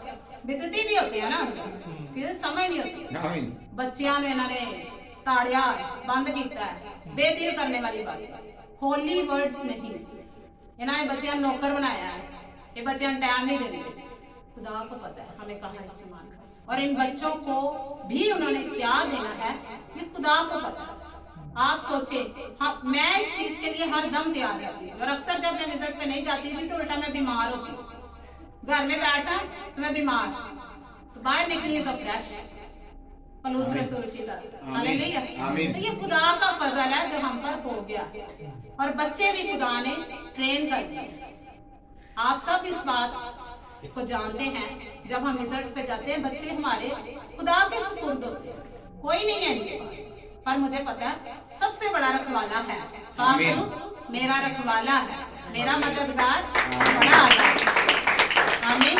बिदती भी होते हैं ना, किसी समझ नहीं होती, आमीन। बच्चियां ने इन्होंने ताड़िया बंद किया है, बेदिल करने वाली बात, होली वर्ड्स नहीं, इन्होंने बच्चियां नौकर बनाया है, ये बच्चियां टाइम नहीं देंगे। खुदा को पता है हमें कहाँ इस्तेमाल करना, और इन बच्चों को भी उन्होंने क्या देना है ये खुदा को पता है। आप सोचे, हाँ मैं इस चीज के लिए हर दम तैयार रहती थी, और अक्सर जब मैं विजिट पे नहीं जाती थी तो उल्टा मैं बीमार होती थी। घर में बैठा तो मैं बीमार, तो बाहर निकली तो फ्रेश, पलूस रसूल की तरह। हालेलुया। तो ये खुदा का फजल है जो हम पर हो गया, और बच्चे भी खुदा ने ट्रेन कर दिए। आप सब इस बात को जानते हैं, जब हम रिजल्ट्स पे जाते हैं बच्चे हमारे खुदा के सुपुर्द होते हैं, कोई नहीं है इनके पास, पर मुझे पता है सबसे बड़ा रखवाला है। मेरा रखवाला है, मेरा मददगार बड़ा आला है। आमीन।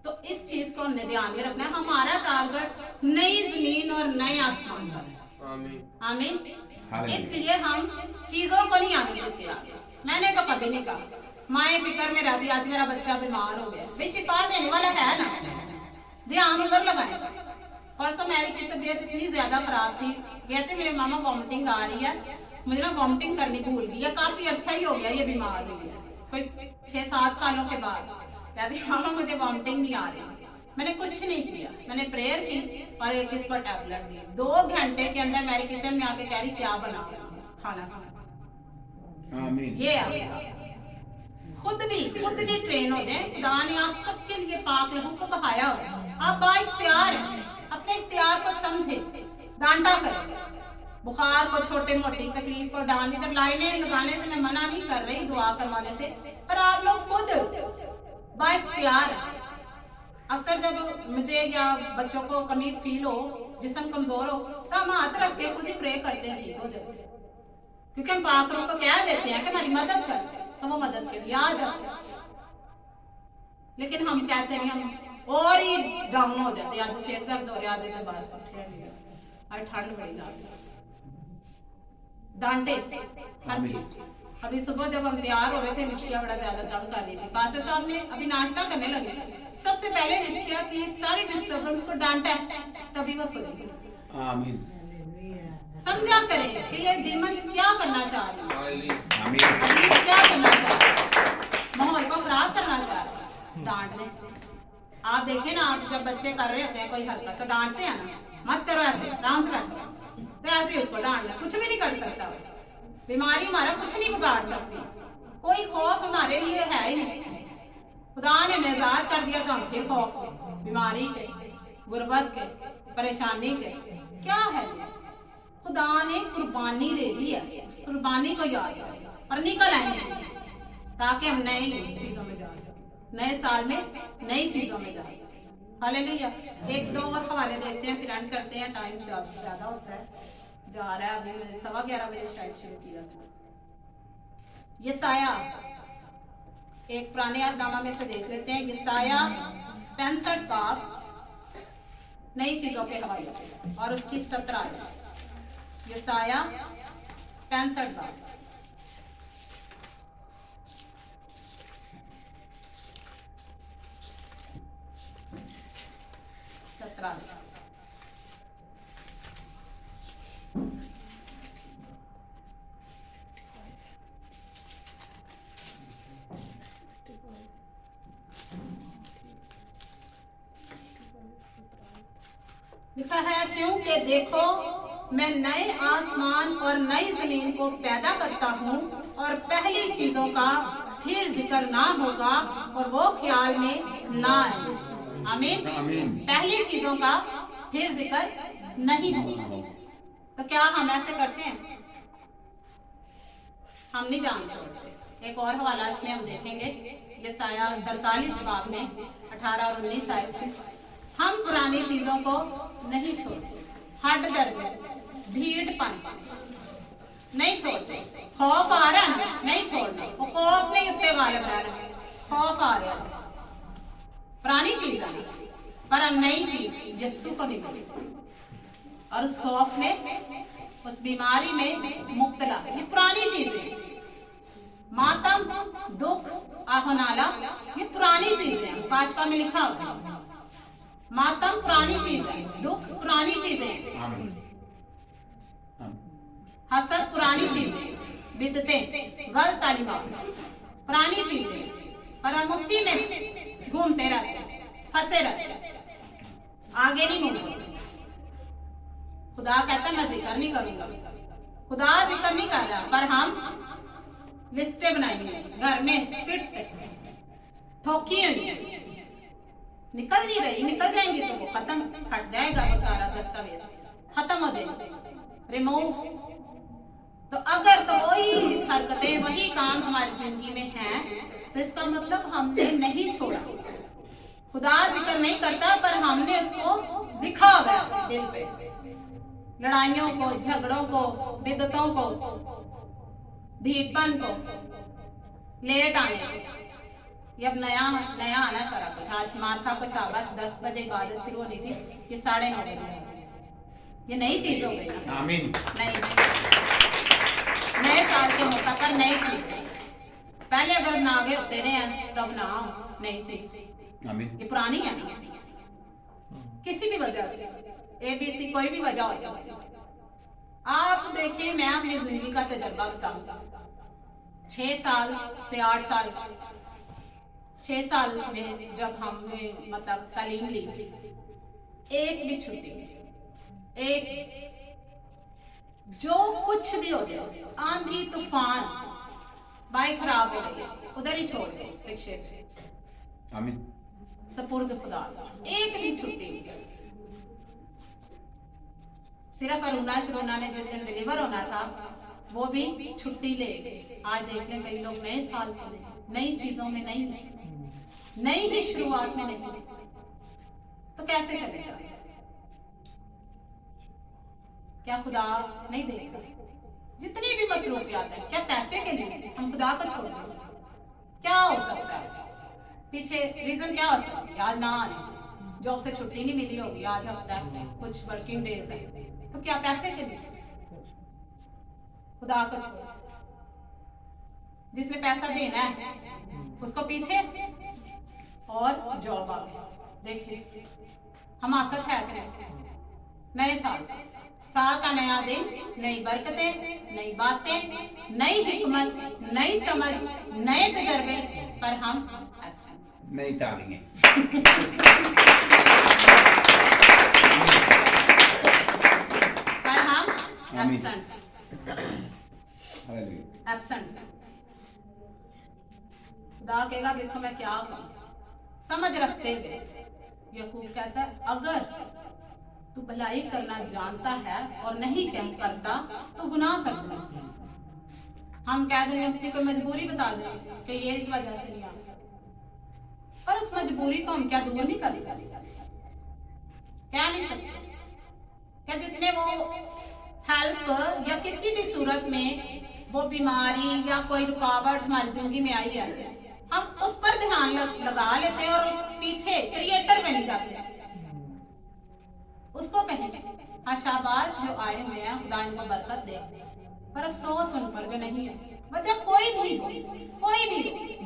तो इस चीज को हमने ध्यान में रखना है। हमारा टारगेट नई जमीन और नए आसमान पर। आमीन। इसलिए हम चीजों को नहीं आने देते आगे। मैंने तो कभी नहीं कहा माए फिक्र में रहती आज मेरा बच्चा बीमार हो गया, भाई शिफा देने वाला है ना, ध्यान उधर लगाए। परसों मेरी की तबीयत इतनी ज्यादा खराब थी, कहते मेरे मामा वॉमिटिंग आ रही है, मुझे ना वॉमिटिंग करनी भूल गई है, काफी अरसा ही हो गया ये बीमार हुई है, कोई 6-7 सालों के बाद। कहती मामा मुझे वॉमिटिंग नहीं आ रही। मैंने कुछ नहीं किया, मैंने प्रेयर की और एक इस पर टैबलेट दी। 2 घंटे के अंदर मेरे किचन में आके कह रही क्या बना खाना खाना। आमीन। ये खुद भी ट्रेन हो जाए। खुदा ने आप सबके लिए पाक लहू को बहाया हो, आप बाइख्तियार हैं, अपने इख्तियार को समझे, डांटा करें। बुखार को, छोटे मोटी तकलीफ को डांट, इधर लाइनें लगाने से मैं मना नहीं कर रही, दुआ करवाने से, पर आप लोग खुद बाइख्तियार हैं। अक्सर जब मुझे या बच्चों को कमी फील हो, जिस्म कमजोर हो, तो हम हाथ रख के खुद ही प्रे करते हैं ठीक हो जाए, क्योंकि हम पाक रूह को कह देते हैं कि हमारी मदद कर, तो वो मदद के लिए आ जाते हैं। लेकिन हम कहते हैं हम और ही डाउन हो जाते हैं, आज सिर दर्द हो रहा है, आज बस आज ठंड बड़ी जाती है, डांटे हर चीज। अभी सुबह जब हम तैयार हो रहे थे, रिक्शिया बड़ा ज्यादा तंग कर रही थी, पास्टर साहब ने अभी नाश्ता करने लगे, सबसे पहले रिक्शिया की सारी डिस्टर्बेंस को डांटा, तभी वो सुनी। आमीन। समझा करें कि ये डीमंस क्या करना चाह रहे हैं, क्या करना चाह रहे हैं, माहौल को खराब करना चाह रहे हैं, डांट दें। आप देखें ना, आप जब बच्चे कर रहे होते हैं कोई हरकत तो डांटते हैं ना, मत करो ऐसे, आराम से बैठो, तो ऐसे ही उसको डांटना, कुछ भी नहीं कर सकता। बीमारी हमारा कुछ नहीं बिगाड़ सकती, कोई खौफ हमारे लिए है ही नहीं। खुदा ने आजाद कर दिया तो हम फिर खौफ के, बीमारी के, गुर्बत के, परेशानी के, क्या है? खुदा ने कुर्बानी दे दी है, उस कुर्बानी को याद करें और निकल आएंगे, ताकि हम नई चीजों में जा सकें, नए साल में नई चीजों में जा सकें। हालेलुया। 1-2 और हवाले देखते हैं, फिर एंड करते हैं, टाइम ज्यादा होता है, जा रहा है, अभी 11:15 बजे शायद शुरू किया था। यसाया, एक पुराने यादनामा में से देख लेते हैं, यसाया 65 बाब नई चीजों के हवाले से, और उसकी 17 आयत। यसाया 65 बाब। लिखा है, क्योंकि देखो मैं नए आसमान और नई जमीन को पैदा करता हूँ, और पहली चीजों का फिर जिक्र ना होगा और वो ख्याल में ना आए। आमीन। पहली चीजों का फिर जिक्र नहीं होगा। तो क्या हम ऐसे करते हैं? हम नहीं जान छोड़ते। एक और हवाला इसमें हम देखेंगे, यसाया 43 बाब में 18 और 19 आयत। हम पुरानी चीजों को नहीं छोड़ते, हड्ड दर्द, ढीठपन, नहीं छोड़ते। खौफ आ रहा ना, नहीं छोड़ना। वो खौफ नहीं उत्ते गालिब रहना, खौफ आ रहा है। पुरानी चीज है पर हम नई चीज यस्सु को नहीं मिली और उस खौफ में, उस बीमारी में मुब्तला। ये पुरानी चीज है। मातम, दुख, आहोनाला, ये पुरानी चीज है। काशफा में लिखा हुआ है मातम पुरानी चीज है, दुख पुरानी चीज है, आमीन। हसद पुरानी चीज है, बिदतें, गलत तालीमात पुरानी चीज है, पर हम उसी में घूमते रहते, फंसे रहते, आगे नहीं बढ़ते। खुदा कहता मैं जिक्र नहीं करूंगा, खुदा जिक्र नहीं कर रहा, पर हम लिस्टें बनाएंगे घर में फिट ठोकी हुई, निकल नहीं रही, निकल जाएंगी तो वो खत्म, फट जाएगा वो सारा दस्तावेज, खत्म हो जाएगा, रिमूव। तो अगर तो वही हरकतें, वही काम हमारी जिंदगी में हैं, तो इसका मतलब हमने नहीं छोड़ा। खुदा जिक्र नहीं करता पर हमने उसको लिखा हुआ है दिल पे, लड़ाइयों को, झगड़ों को, बिदतों को, ढीठपन को, लेट आने। ये अब नया नया आना सारा कुछ। आज मार्था को शाबाश 10 बजे इबादत शुरू होनी थी, ये 9:30 बजे। ये नई चीज हो गई। आमीन। नए साल के मौका पर नई चीज। पहले अगर नागे होते रहे तब ना नई चीज। आमीन। ये पुरानी है ना, किसी भी वजह से, ABC कोई भी वजह हो सकती। आप देखिए, मैं अपनी जिंदगी का तजर्बा बताऊंगा। 6 साल से 8 साल, 6 साल में जब हमने मतलब तालीम ली, एक भी छुट्टी, एक जो कुछ भी हो गया, आंधी तूफान, बाइक खराब हो गई, उधर ही छोड़ दे रिक्शे पे, आमीन। सपुर्द खुदा, एक भी छुट्टी। सिर्फ अरुणा शरुणा ने जिस दिन डिलीवर होना था वो भी छुट्टी ले गए। आज देख लें कई लोग नए साल में नई चीजों में नई ही शुरुआत में नहीं, तो कैसे चलेगा? क्या खुदा नहीं देगा? जितनी भी मसरूफियात है, क्या पैसे के लिए हम खुदा को छोड़ दें? क्या हो सकता है पीछे? रीजन क्या हो सकता है? आज ना आने, जॉब से छुट्टी नहीं मिली होगी, आज हफ्ता है, कुछ वर्किंग डेज है, तो क्या पैसे के लिए खुदा को छोड़? जिसने पैसा देना है उसको पीछे और जॉब आ गया। देखिए हमाकत है कि नए साल का नया दिन, नई बरकतें, नई बातें, नई हिकमत, नई समझ, नए तजर्बे, पर हम एब्सेंट। नई तालीमें। पर हम एब्सेंट। हालेलुया। एब्सेंट। खुदा कहेगा कि इसको मैं क्या कहूं? समझ रखते हुए याकूब कहता है, अगर तू भलाई करना जानता है और नहीं करता तो गुनाह करता। हम कह देंगे, अपनी कोई मजबूरी बता दें कि ये इस वजह से नहीं आ सकता, पर उस मजबूरी को हम क्या दूर नहीं कर सकते? क्या नहीं सकते? क्या जिसने वो हेल्प या किसी भी सूरत में वो बीमारी या कोई रुकावट हमारी जिंदगी में आई है, हम उस पर ध्यान लगा लेते हैं और उस पीछे क्रिएटर पे नहीं जाते। उसको कहेंगे हाँ शाबाश जो आए हुए हैं, खुदा इनको बरकत दे, पर अफसोस उन पर जो नहीं है। वजह कोई भी हो,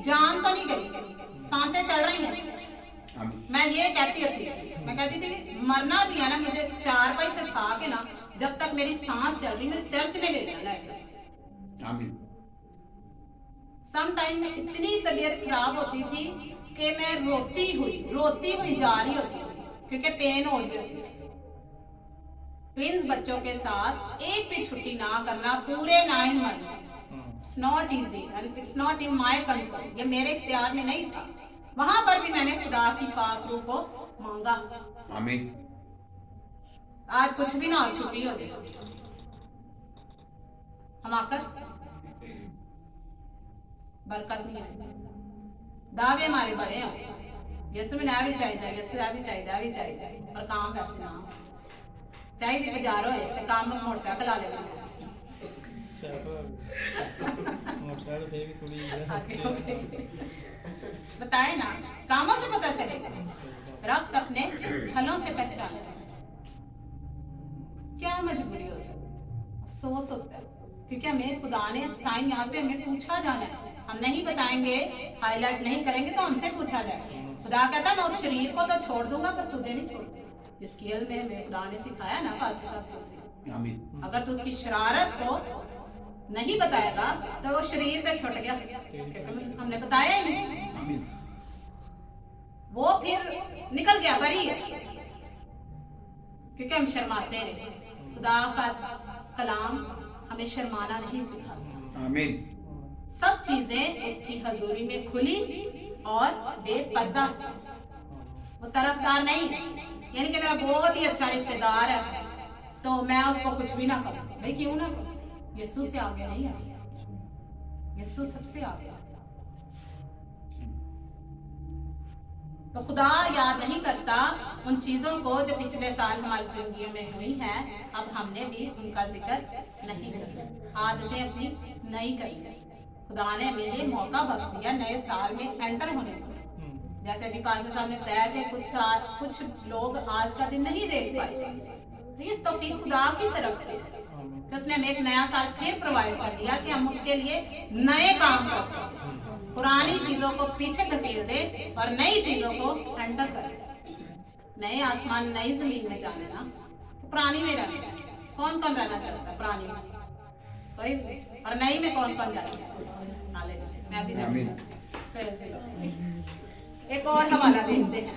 जान तो नहीं गई, सांसें चल रही हैं। मैं ये कहती थी मरना भी है ना, मुझे 4 पैसे उठा के ना, जब तक मेरी सांस चल रही, मुझे चर्च में ले जाना है। आमीन। सम टाइम में इतनी तबीयत खराब होती थी कि मैं रोती हुई जा रही होती थी, क्योंकि पेन हो रही होती। ट्विंस बच्चों के साथ एक भी छुट्टी ना करना पूरे 9 months, it's not easy and it's not in my control. ये मेरे इख्तियार में नहीं था। वहां पर भी मैंने खुदा की पाक रूह को मांगा। आमीन। आज कुछ भी ना हो, छुट्टी हो जाए। हमाकत बरकत नहीं है। दावे हमारे बड़े हैं, यीशु में ना भी चाहिए, यीशु भी चाहिए, पर काम वैसे ना हो। चाहे जी बाजार होए ते काम में मोटरसाइकिल आ लेना मोटरसाइकिल पे भी थोड़ी बताए ना, कामों से पता चलेगा। दरख्त अपने फलों से पहचान। क्या मजबूरी हो सकती, अफसोस होता है क्योंकि हमें खुदा ने साईं यहाँ से हमें पूछा जाना है। हम नहीं बताएंगे, हाईलाइट नहीं करेंगे तो हमसे पूछा जाएगा। खुदा कहता है मैं उस शरीर को तो छोड़ दूंगा पर तुझे नहीं छोड़ूंगा। इसकी इल्म में हमें खुदा ने सिखाया ना पास्टर साहब तुझसे, आमीन अगर तू उसकी शरारत को नहीं बताएगा तो वो शरीर तो छूट गया, क्योंकि हमने बताया ही नहीं। आमीन वो फिर निकल गया, बरी है, क्योंकि हम शर्माते रहे। खुदा का कलाम हमें शर्माना नहीं सिखाता। आमीन सब चीजें उसकी हजूरी में खुली और बेपर्दा। वो तरफदार नहीं, यानी कि मेरा बहुत ही अच्छा रिश्तेदार है तो मैं उसको कुछ भी ना कहूं। भाई क्यों ना कहूं? यीशु से आगे नहीं है, यीशु सबसे आगे। तो खुदा याद नहीं करता उन चीजों को जो पिछले साल हमारी जिंदगी में हुई है। अब हमने भी उनका जिक्र नहीं किया, आदतें अपनी नहीं करी। खुदा ने मेरे मौका बख्श दिया नए साल में एंटर होने को। जैसे अभी पास्टर साहब ने बताया कि कुछ लोग आज का दिन नहीं देख पाए, ये तौफीक खुदा की तरफ से है। उसने हमें एक नया साल फिर प्रोवाइड कर दिया कि हम उसके लिए नए काम कर सकें, पुरानी चीजों को पीछे धकेल दे और नई चीजों को एंटर कर। नए आसमान नई जमीन में जाने ना, तो पुरानी में रहने। कौन कौन रहना चाहता है पुरानी में? कोई भी। और नई में कौन कौन जाता है? मैं भी एक और हवाला देखते हैं,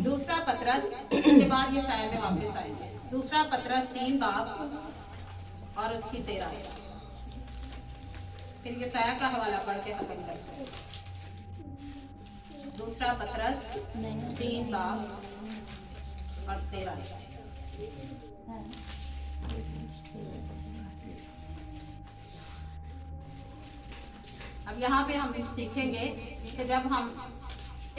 दूसरा पतरस, उसके बाद ये साया में वापस आएंगे। दूसरा पतरस 3 बाब और उसकी 13 आयत। फिर ये साया का हवाला पढ़ के खत्म करते हैं। दूसरा पतरस 3 बाब और 13 आयत। अब यहाँ पे हम सीखेंगे कि जब हम,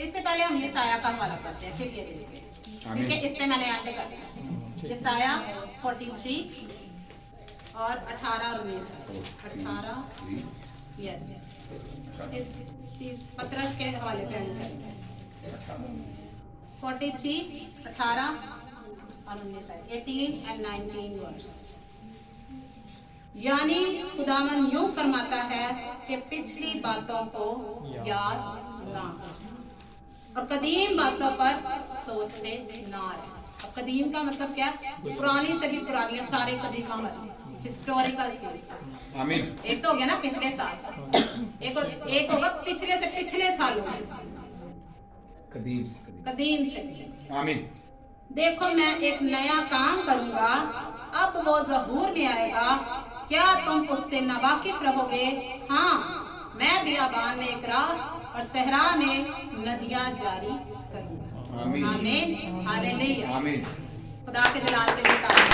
इससे पहले हम ये साया का हवाला पढ़ते हैं, फिर ये देखते हैं, ठीक है? इस पे मैंने ऐड कर दिया ये साया 43 और 18 और 19 18 यस, इस पतरस के हवाले पे एंड करेंगे। 43 18 और 19 18 and 19 वर्स। यानी खुदावन यूं फरमाता है कि पिछली बातों को याद ना करो और कदीम बातों पर सोचते ना रहे। अब कदीम का मतलब क्या? पुरानी से भी पुरानी, सारे कदीम हिस्टोरिकल थिंग्स। आमीन एक तो हो गया ना पिछले साल, एक होगा पिछले से पिछले सालों में, कदीम से आमीन। देखो मैं एक नया काम करूंगा, अब वो ज़हूर में आएगा, क्या तुम उससे नावाकिफ रहोगे? हाँ, मैं बियाबान में एक राह और सहरा में नदियां जारी करूंगा। आमीन आमीन हालेलुया आमीन। खुदा के जलाल के मुताबिक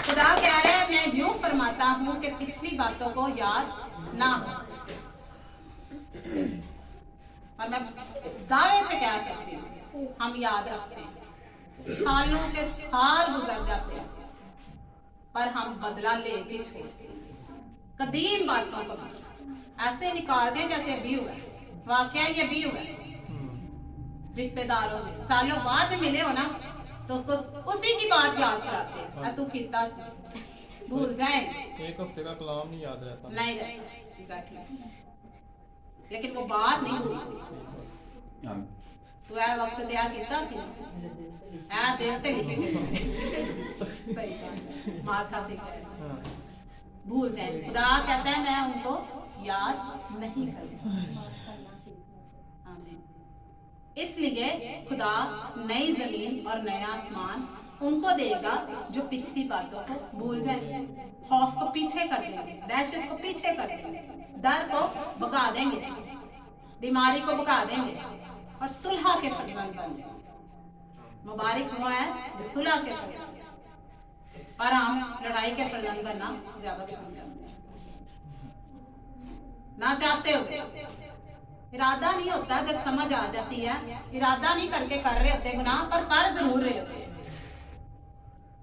खुदा कह रहा है मैं यूं फरमाता हूं कि पिछली बातों को याद ना हो। और मैं दावे से कह सकती हूँ हम याद रखते हैं, सालों के साल गुजर जाते हैं पर हम बदला लेके छोड़ते हैं। कदीम बातों को ऐसे निकाल दें जैसे अभी हुआ, वाकया ये भी हुआ। रिश्तेदारों में सालों बाद में मिले हो ना तो उसको उसी की बात याद कराते हैं, तू कितना भूल जाए। एक हफ्ते का कलाम नहीं याद रहता, नहीं रहता एग्जैक्टली, लेकिन वो बात नहीं हुई। तू ऐ वक्त दिया कितना सी ऐ देखते लिखे सही बात, माथा से कह भूल जाए। खुदा कहता है मैं उनको याद नहीं करूंगा। आमीन। इसलिए खुदा नई जमीन और नया आसमान उनको देगा जो पिछली बातों को भूल जाएंगे, खौफ को पीछे कर देंगे, दहशत को पीछे कर देंगे, डर को भगा देंगे, बीमारी को भगा देंगे और सुलह के फर्जंद बन जाएंगे। मुबारक हुआ है जो सुलह के फर्जंद, पर हम लड़ाई के फर्जंद बनना ज्यादा पसंद करते हैं, ना चाहते हुए। इरादा नहीं होता, जब समझ आ जाती है, इरादा नहीं करके कर रहे होते गुनाह, पर कर जरूर रहे होते हैं।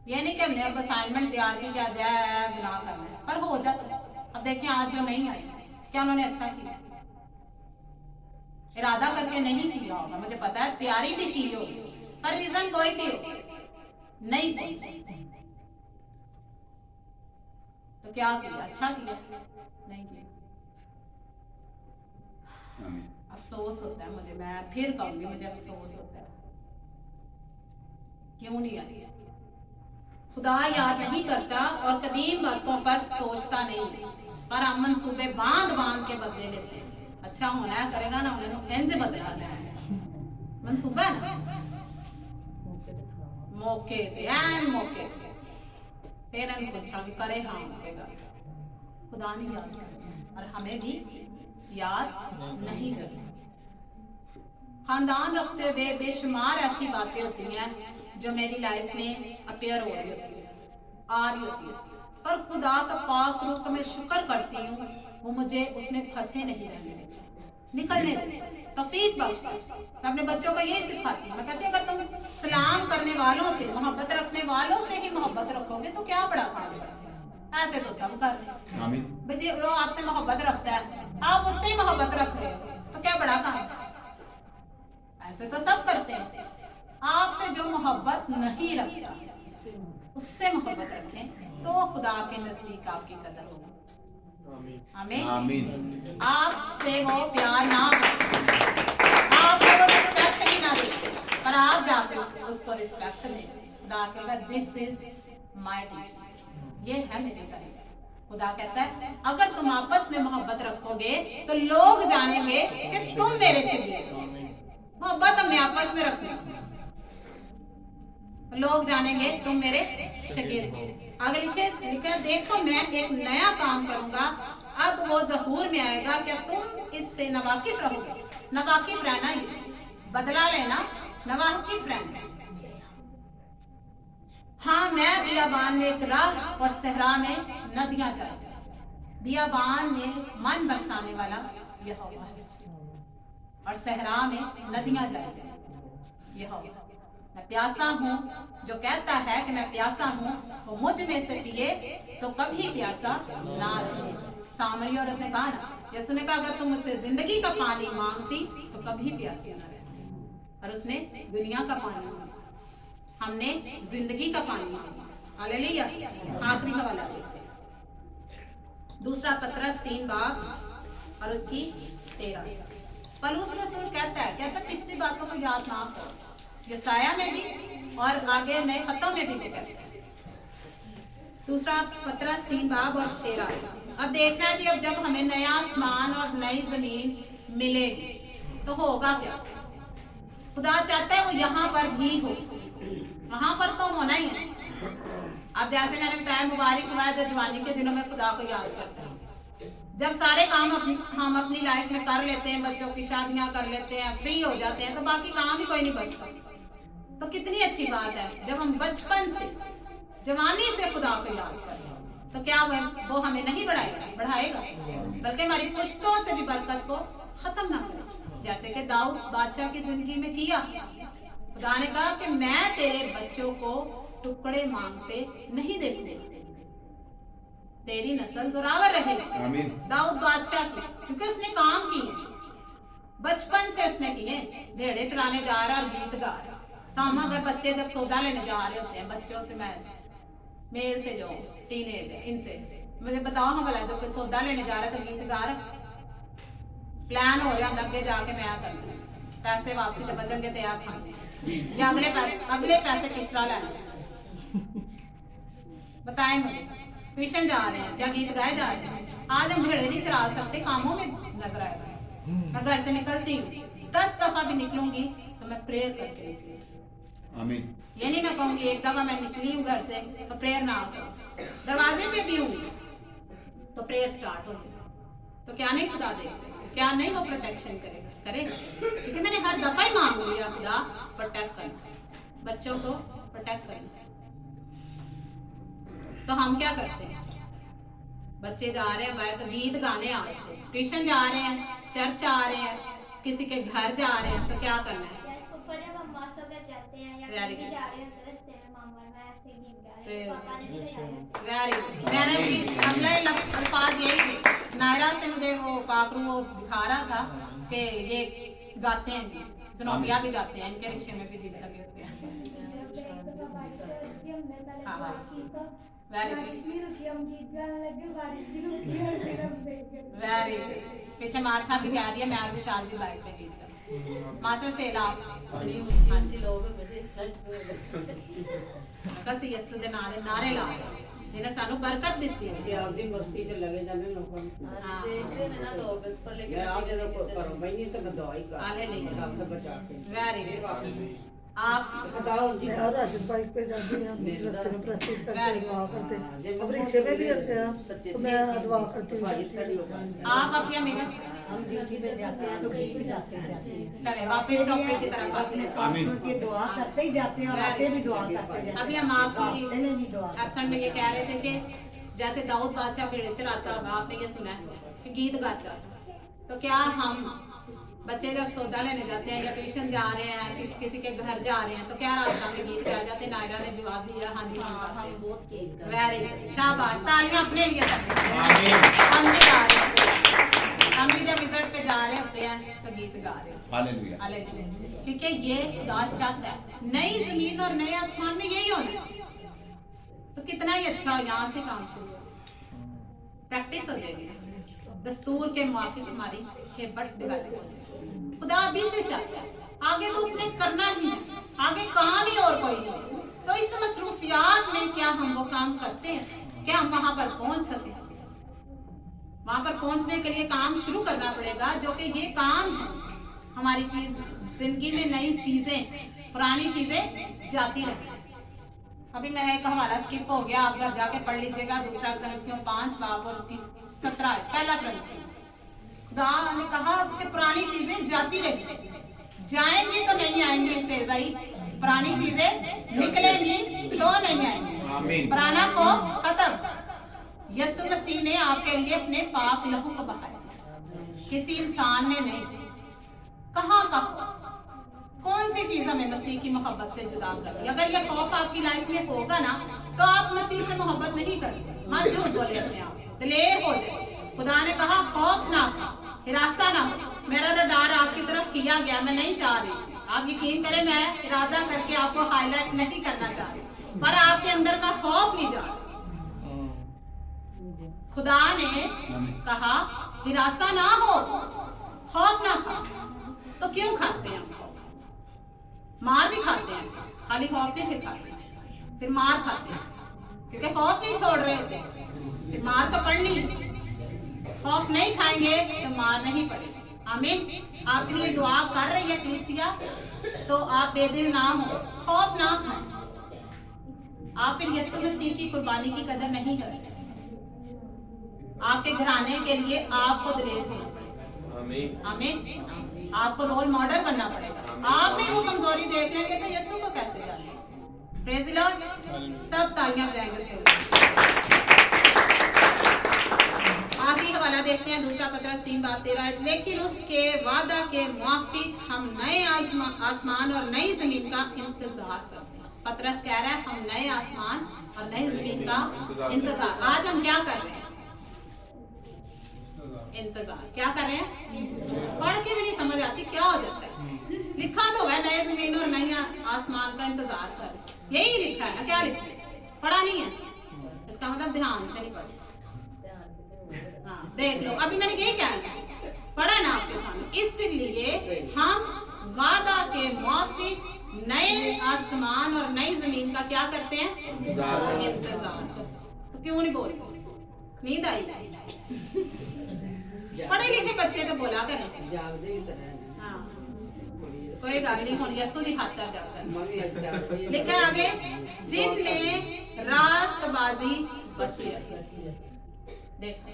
ये नहीं कि हमने अब असाइनमेंट तैयार की क्या जाए गुनाह करना है, पर हो जाता है। अब देखिए आज जो नहीं आए, क्या उन्होंने अच्छा किया? इरादा करके नहीं किया होगा, मुझे पता है, तैयारी भी की होगी, पर रीजन कोई भी हो नहीं पहुंचे, तो क्या किया? अच्छा किया? नहीं किया। अफसोस होता है मुझे, मैं फिर कहूंगी, मुझे अफसोस होता है। क्यों नहीं आई? खुदा याद नहीं करता और कदीम बातों पर सोचता नहीं, पर हम मंसूबे बांध बांध के बदले लेते हैं। अच्छा होना है करेगा ना, उन्हें इंज बदला है मंसूबा ना, मौके थे एन मौके थे, फिर इन्हें पूछा कि करे हाँ करेगा। खुदा नहीं याद करता और हमें भी याद नहीं करता। खानदान रखते हुए बेशुमार ऐसी बातें होती हैं जो मेरी लाइफ में अपेयर हो रही होती है, आ रही होती है, पर खुदा का पाक रूह का मैं शुक्र करती हूँ, वो मुझे उसमें फंसे नहीं रहने देते, निकलने देते, तौफीक बख्शता। मैं अपने बच्चों को यही सिखाती हूँ, मैं कहती हूँ अगर तुम सलाम करने वालों से, मोहब्बत रखने वालों से ही मोहब्बत रखोगे तो क्या बड़ा काम है। ऐसे तो सब कर रहे हैं, भाई वो आपसे मोहब्बत रखता है, आप उससे मोहब्बत रख रहे हो, तो क्या बड़ा काम है। ऐसे तो सब करते हैं। आपसे जो मोहब्बत नहीं रखता उससे मोहब्बत रखें तो खुदा के नजदीक आपकी कदर होगी। आमीन। आपसे वो प्यार ना करे, आपको वो रिस्पेक्ट ही ना दे, पर आप जाकर उसको रिस्पेक्ट दें। खुदा कहेगा दिस इज माय टीचिंग, ये है मेरी तारीफ। खुदा कहता है अगर तुम आपस में मोहब्बत रखोगे तो लोग जानेंगे कि तुम मेरे शागिर्द हो। मोहब्बत हमने आपस में रखनी, लोग जानेंगे तुम मेरे शागिर्द हो। आगे लिखे देखो मैं एक नया काम करूंगा, अब वो ज़हूर में आएगा, क्या तुम इससे नवाकिफ रहोगे। नवाकिफ रहना ही, बदला लेना, नवाकिफ रहना। हाँ मैं बियाबान में एक राह और सहरा में नदियां जाए। बियाबान में मन बरसाने वाला यहोवा है और सहरा में नदियां जाएगी यहोवा। मैं प्यासा हूँ, जो कहता है कि मैं प्यासा हूँ वो मुझ में से पिए तो कभी प्यासा ना रहे। सामरी औरत ने कहा ना, यीशु ने कहा अगर तुम मुझसे जिंदगी का पानी मांगती तो कभी प्यासी ना रहती, और उसने दुनिया का पानी मांगा, हमने जिंदगी का पानी मांगा। हालेलुया। आखिरी हवाला देखते हैं, दूसरा पतरस 3 बाब और उसकी 13। पौलुस रसूल कहता है पिछली बातों को याद ना करो, यसाया में भी और आगे नए खतों में भी कहता है। दूसरा पतरस 3 बाब और 13। अब देखना है कि अब जब हमें नया आसमान और नई जमीन मिलेगी तो होगा क्या। खुदा चाहता है वो यहाँ पर भी हो, वहां पर तो होना ही है। अब जैसे मैंने बताया मुबारक हुआ है जो जवानी के दिनों में खुदा को याद करता है। जब सारे काम हम अपनी लाइफ में कर लेते हैं, बच्चों की शादियां कर लेते हैं, फ्री हो जाते हैं, तो बाकी काम ही कोई नहीं बचता। तो कितनी अच्छी बात है जब हम बचपन से जवानी से खुदा को याद करें, तो क्या वो हमें नहीं बढ़ाएगा, बल्कि हमारी पुश्तों से भी बरकत को खत्म ना करे, जैसे कि दाऊद बादशाह की जिंदगी में किया। खुदा ने कहा कि मैं तेरे बच्चों को टुकड़े मांगते नहीं देखूंगा, तेरी नस्ल जोरावर रहेगी। दाऊद बादशाह की, क्योंकि उसने काम किए, बचपन से उसने किए, भेड़े चराने जा रहा और गीत गा रहा। तो हम अगर बच्चे जब सौदा लेने जा रहे होते हैं, बच्चों से मैं मेल से जो टीनेज है इनसे मुझे बताओ हम भला जो कोई सौदा लेने जा रहा है तो गीत गा रहा, प्लान हो रहा है अगे जाके मैं करना, पैसे वापसी तो बचेंगे तो यार खाने या अगले पैसे किस तरह लाने बताएं मुझे। ट्यूशन जा रहे हैं या गीत गाए जा रहे हैं। आज हम भेड़े नहीं चरा सकते, कामों में नजर आएगा। मैं घर से निकलती हूँ 10 दफा भी निकलूंगी तो मैं प्रेयर करके निकलूंगी। आमीन। ये नहीं मैं कहूंगी एक दफा मैं निकली हूँ घर से तो प्रेयर ना हो, दरवाजे पे भी हूँ तो प्रेयर स्टार्ट हो, तो क्या नहीं खुदा दे, क्या नहीं वो प्रोटेक्शन करेगा, क्योंकि मैंने हर दफा ही मांग लिया खुदा प्रोटेक्ट करना, बच्चों को प्रोटेक्ट करना। तो हम क्या करते हैं, बच्चे जा रहे हैं बाहर तो गीत गाने, आज से ट्यूशन जा रहे हैं, चर्च आ रहे हैं, किसी के घर जा रहे हैं तो क्या करना है? जब हम मासों घर जाते हैं या Very कहीं good. जा रहे हैं तो रास्ते में मामा मैं ऐसे गीत गा रहे हैं, पापा ने भी लगाया। Very good. मैंने भी अगले अल्फाज यही थे। नायरा से मुझे वो पाकरू वो दिखा रहा था कि ये गाते हैं, ज़नोबिया भी गाते हैं, इनके रिक्शे में भी गीत लगे होते हैं। हाँ हाँ वेरी वेरी गुड। पीछे मार्था भी कह रही है मैं और विशाल भी बाइक पे गीत गा। मास्टर से आप हाँ जी लोग कसी यस्सु दे नारे ला जिन्हें सानू बरकत दिती है कि आप दी मस्ती च लगे जाने लोगों हाँ देखते हैं ना लोग पर लेकिन मैं आप जब करो भाई नहीं तो मैं दवाई का आले नहीं डॉक्टर बचा के वेरी गुड। आप बताओ जी और राशिद बाइक पे जाते हैं हम रास्ते में प्रैक्टिस करते हैं दुआ करते हैं अब रिक्शे में भी करते हैं तो मैं दुआ करती हूँ। आप अफिया मेरे हम ड्यूटी पे जाते हैं तो भी जाते हैं। चले वापस टॉपिक की तरफ आते हैं। आमीन। के दुआ करते ही जाते हैं और आते भी दुआ करते जाते हैं। अभी हम आपकी रास्ते में भी दुआ एब्सेंट में ये कह रहे थे कि जैसे दाऊद बादशाह भेड़े चराता होगा, आपने ये सुना है कि गीत गाता, तो क्या हम बच्चे जब सौदा लेने जाते हैं या ट्यूशन जा रहे हैं किसी के घर जा रहे हैं तो क्या रास्ता में गीत गा जाते? नायरा ने जवाब दिया हाँ जी हम बहुत गीत वेरी गुड, शाबाश, तालियां अपने लिए सबने। आमीन। हम भी गा रहे हैं, हम भी जब विजिट पे जा रहे होते हैं तो गीत गा रहे हैं। हालेलुया। हालेलुया। क्योंकि ये खुदा चाहता है नई जमीन और नए आसमान में यही होना है। तो कितना ही अच्छा हो, यहाँ से काम शुरू हो, प्रैक्टिस हो जाएगी, दस्तूर के मुआफिक हमारी हेबत डेवलप हो जाएगी। खुदा अभी से चाहता है, आगे तो उसने करना ही है, आगे काम ही और कोई नहीं। तो इस मसरूफियात में क्या हम वो काम करते हैं, क्या हम वहां पर पहुंच सके? वहां पर पहुंचने के लिए काम शुरू करना पड़ेगा, जो कि ये काम है हमारी चीज जिंदगी में नई चीजें, पुरानी चीजें जाती रहे। अभी मेरा एक हवाला स्किप हो गया, आप घर जाके पढ़ लीजिएगा। दूसरा ग्रंथियों 5 बाब और उसकी 17 पहला ग्रंथ। खुदा ने कहा कि पुरानी चीजें जाती रही, जाएंगी तो नहीं आएंगी इसराइल भाई, पुरानी चीजें निकलेंगी तो नहीं आएंगी। आमीन। पुराना खौफ खत्म। यीशु मसीह ने आपके लिए अपने पाक लहू को बहाया, किसी इंसान ने नहीं। कहाँ का कौन सी चीज हमें मसीह की मोहब्बत से जुदा कर दी? अगर ये खौफ आपकी लाइफ में होगा ना तो आप मसीह से मोहब्बत नहीं करेंगे। मत झूठ बोले अपने आप से, दिलेर हो जाए। खुदा ने कहा खौफ ना खा, हिरासा ना हो। मेरा रडार आपकी तरफ किया गया, मैं नहीं चाह रही थी। आप यकीन करें मैं इरादा करके आपको हाईलाइट नहीं करना चाह रही, पर आपके अंदर का खौफ नहीं जा रहा। खुदा ने कहा हिरासा ना हो, खौफ ना खा। तो क्यों खाते हैं हम? मार भी खाते हैं, खाली खौफ नहीं फिर खाते हैं, फिर मार खाते हैं, क्योंकि खौफ नहीं छोड़ रहे थे। फिर मार तो पड़नी, खौफ नहीं खाएंगे तो मार नहीं पड़ेगी। आमीन। आपके लिए दुआ कर रही है कलीसिया, तो आप बेदिल ना हो, खौफ ना खाएं। आप फिर यीशु मसीह की कुर्बानी की कदर नहीं करते। आपके घराने के लिए आपको दिलेर होना पड़ेगा। आमीन। आमीन। आपको रोल मॉडल बनना पड़ेगा। आप भी वो कमजोरी देख लेंगे तो यीशु को कैसे जानेंगे? Praise the Lord. सब तालियां बजाएंगे। आखिरी हवाला देखते हैं, दूसरा पत्रस 3 बाब 13। लेकिन उसके वादा के मुआफिक हम नए आसमान और नई जमीन का इंतजार करते हैं। पत्रस कह रहा है हम नए आसमान और नई जमीन का इंतजार। आज हम क्या कर रहे हैं? इंतजार। क्या कर रहे हैं? पढ़ के भी नहीं समझ आती क्या हो जाता है। लिखा तो है नए जमीन और नए आसमान का इंतजार कर, यही लिखा है ना, क्या लिखा है? पढ़ा नहीं है, इसका मतलब ध्यान से नहीं पढ़ा। हाँ देख लो, अभी मैंने यही कहा, पढ़ा ना आपके सामने। इसलिए हम वादा के मुआफिक नए आसमान और नई जमीन का क्या करते हैं? इंतजार। तो क्यों नहीं बोलते? नींद आई? पढ़े लिखे बच्चे तो बोला करें। हाँ कोई गल नहीं, हुण यीशु दी खातर जाकर लिखा है आगे, जिनमें रास्तबाजी बसी रहेगी। देखो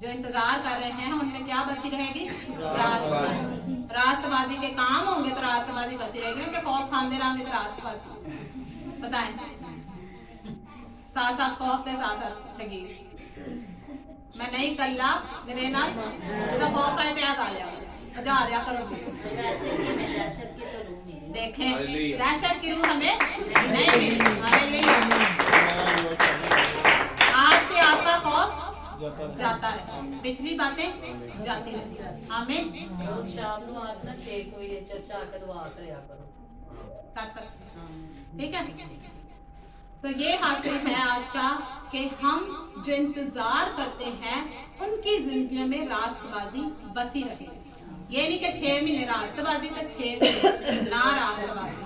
जो इंतजार कर रहे हैं उनमें क्या बसी रहेगी? रास्तबाजी। रास्तबाजी के काम होंगे तो रास्तबाजी बसी रहेगी, क्योंकि खौफ खाते रहेंगे तो रास्तबाजी बताएं। साथ साथ खौफ के साथ साथ ठगी। मैं नहीं कल्ला मेरे नाल तो खौफ है त्या गा लिया, समझा दिया करो please। वैसे भी मैं दहशत की तो रूह मिली। देखें हालेलुया। दहशत की रूह हमें नहीं मिली। हालेलुया। आज से आपका खौफ जाता रहे, पिछली बातें जाती रहे। आमीन। रोज शाम ਨੂੰ ਆਖ ਨਾ 6 ਕੋਈ ਚਰਚਾ ਆ ਕੇ ਦੁਆ ਕਰਿਆ ਕਰੋ। कर सकते हैं, ठीक है। तो ये हासिल है आज का कि हम जो इंतजार करते हैं उनकी जिंदगियों में रास्तबाजी बसी रहे। ये नहीं कि 6 महीने रास्तबाजी तो 6 महीने ना रास्तबाजी,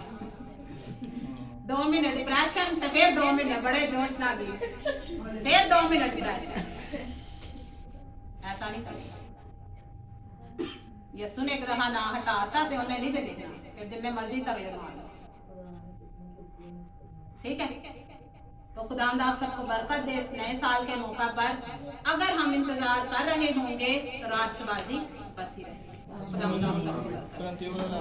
2 महीने डिप्रेशन तो फिर 2 महीने बड़े जोश ना गए, फिर 2 महीने डिप्रेशन। ऐसा नहीं करेगा। यसु ने एक दफा ना हटाता तो उन्हें नहीं चलेगा, फिर जिन्ने मर्जी तवे मारो, ठीक है। तो खुदावंद आप सबको बरकत दे इस नए साल के मौका पर। अगर हम इंतजार कर रहे होंगे तो रास्तबाजी बसी रहे। खुदावंद आप सबको बरकत दे। क्रांति वाला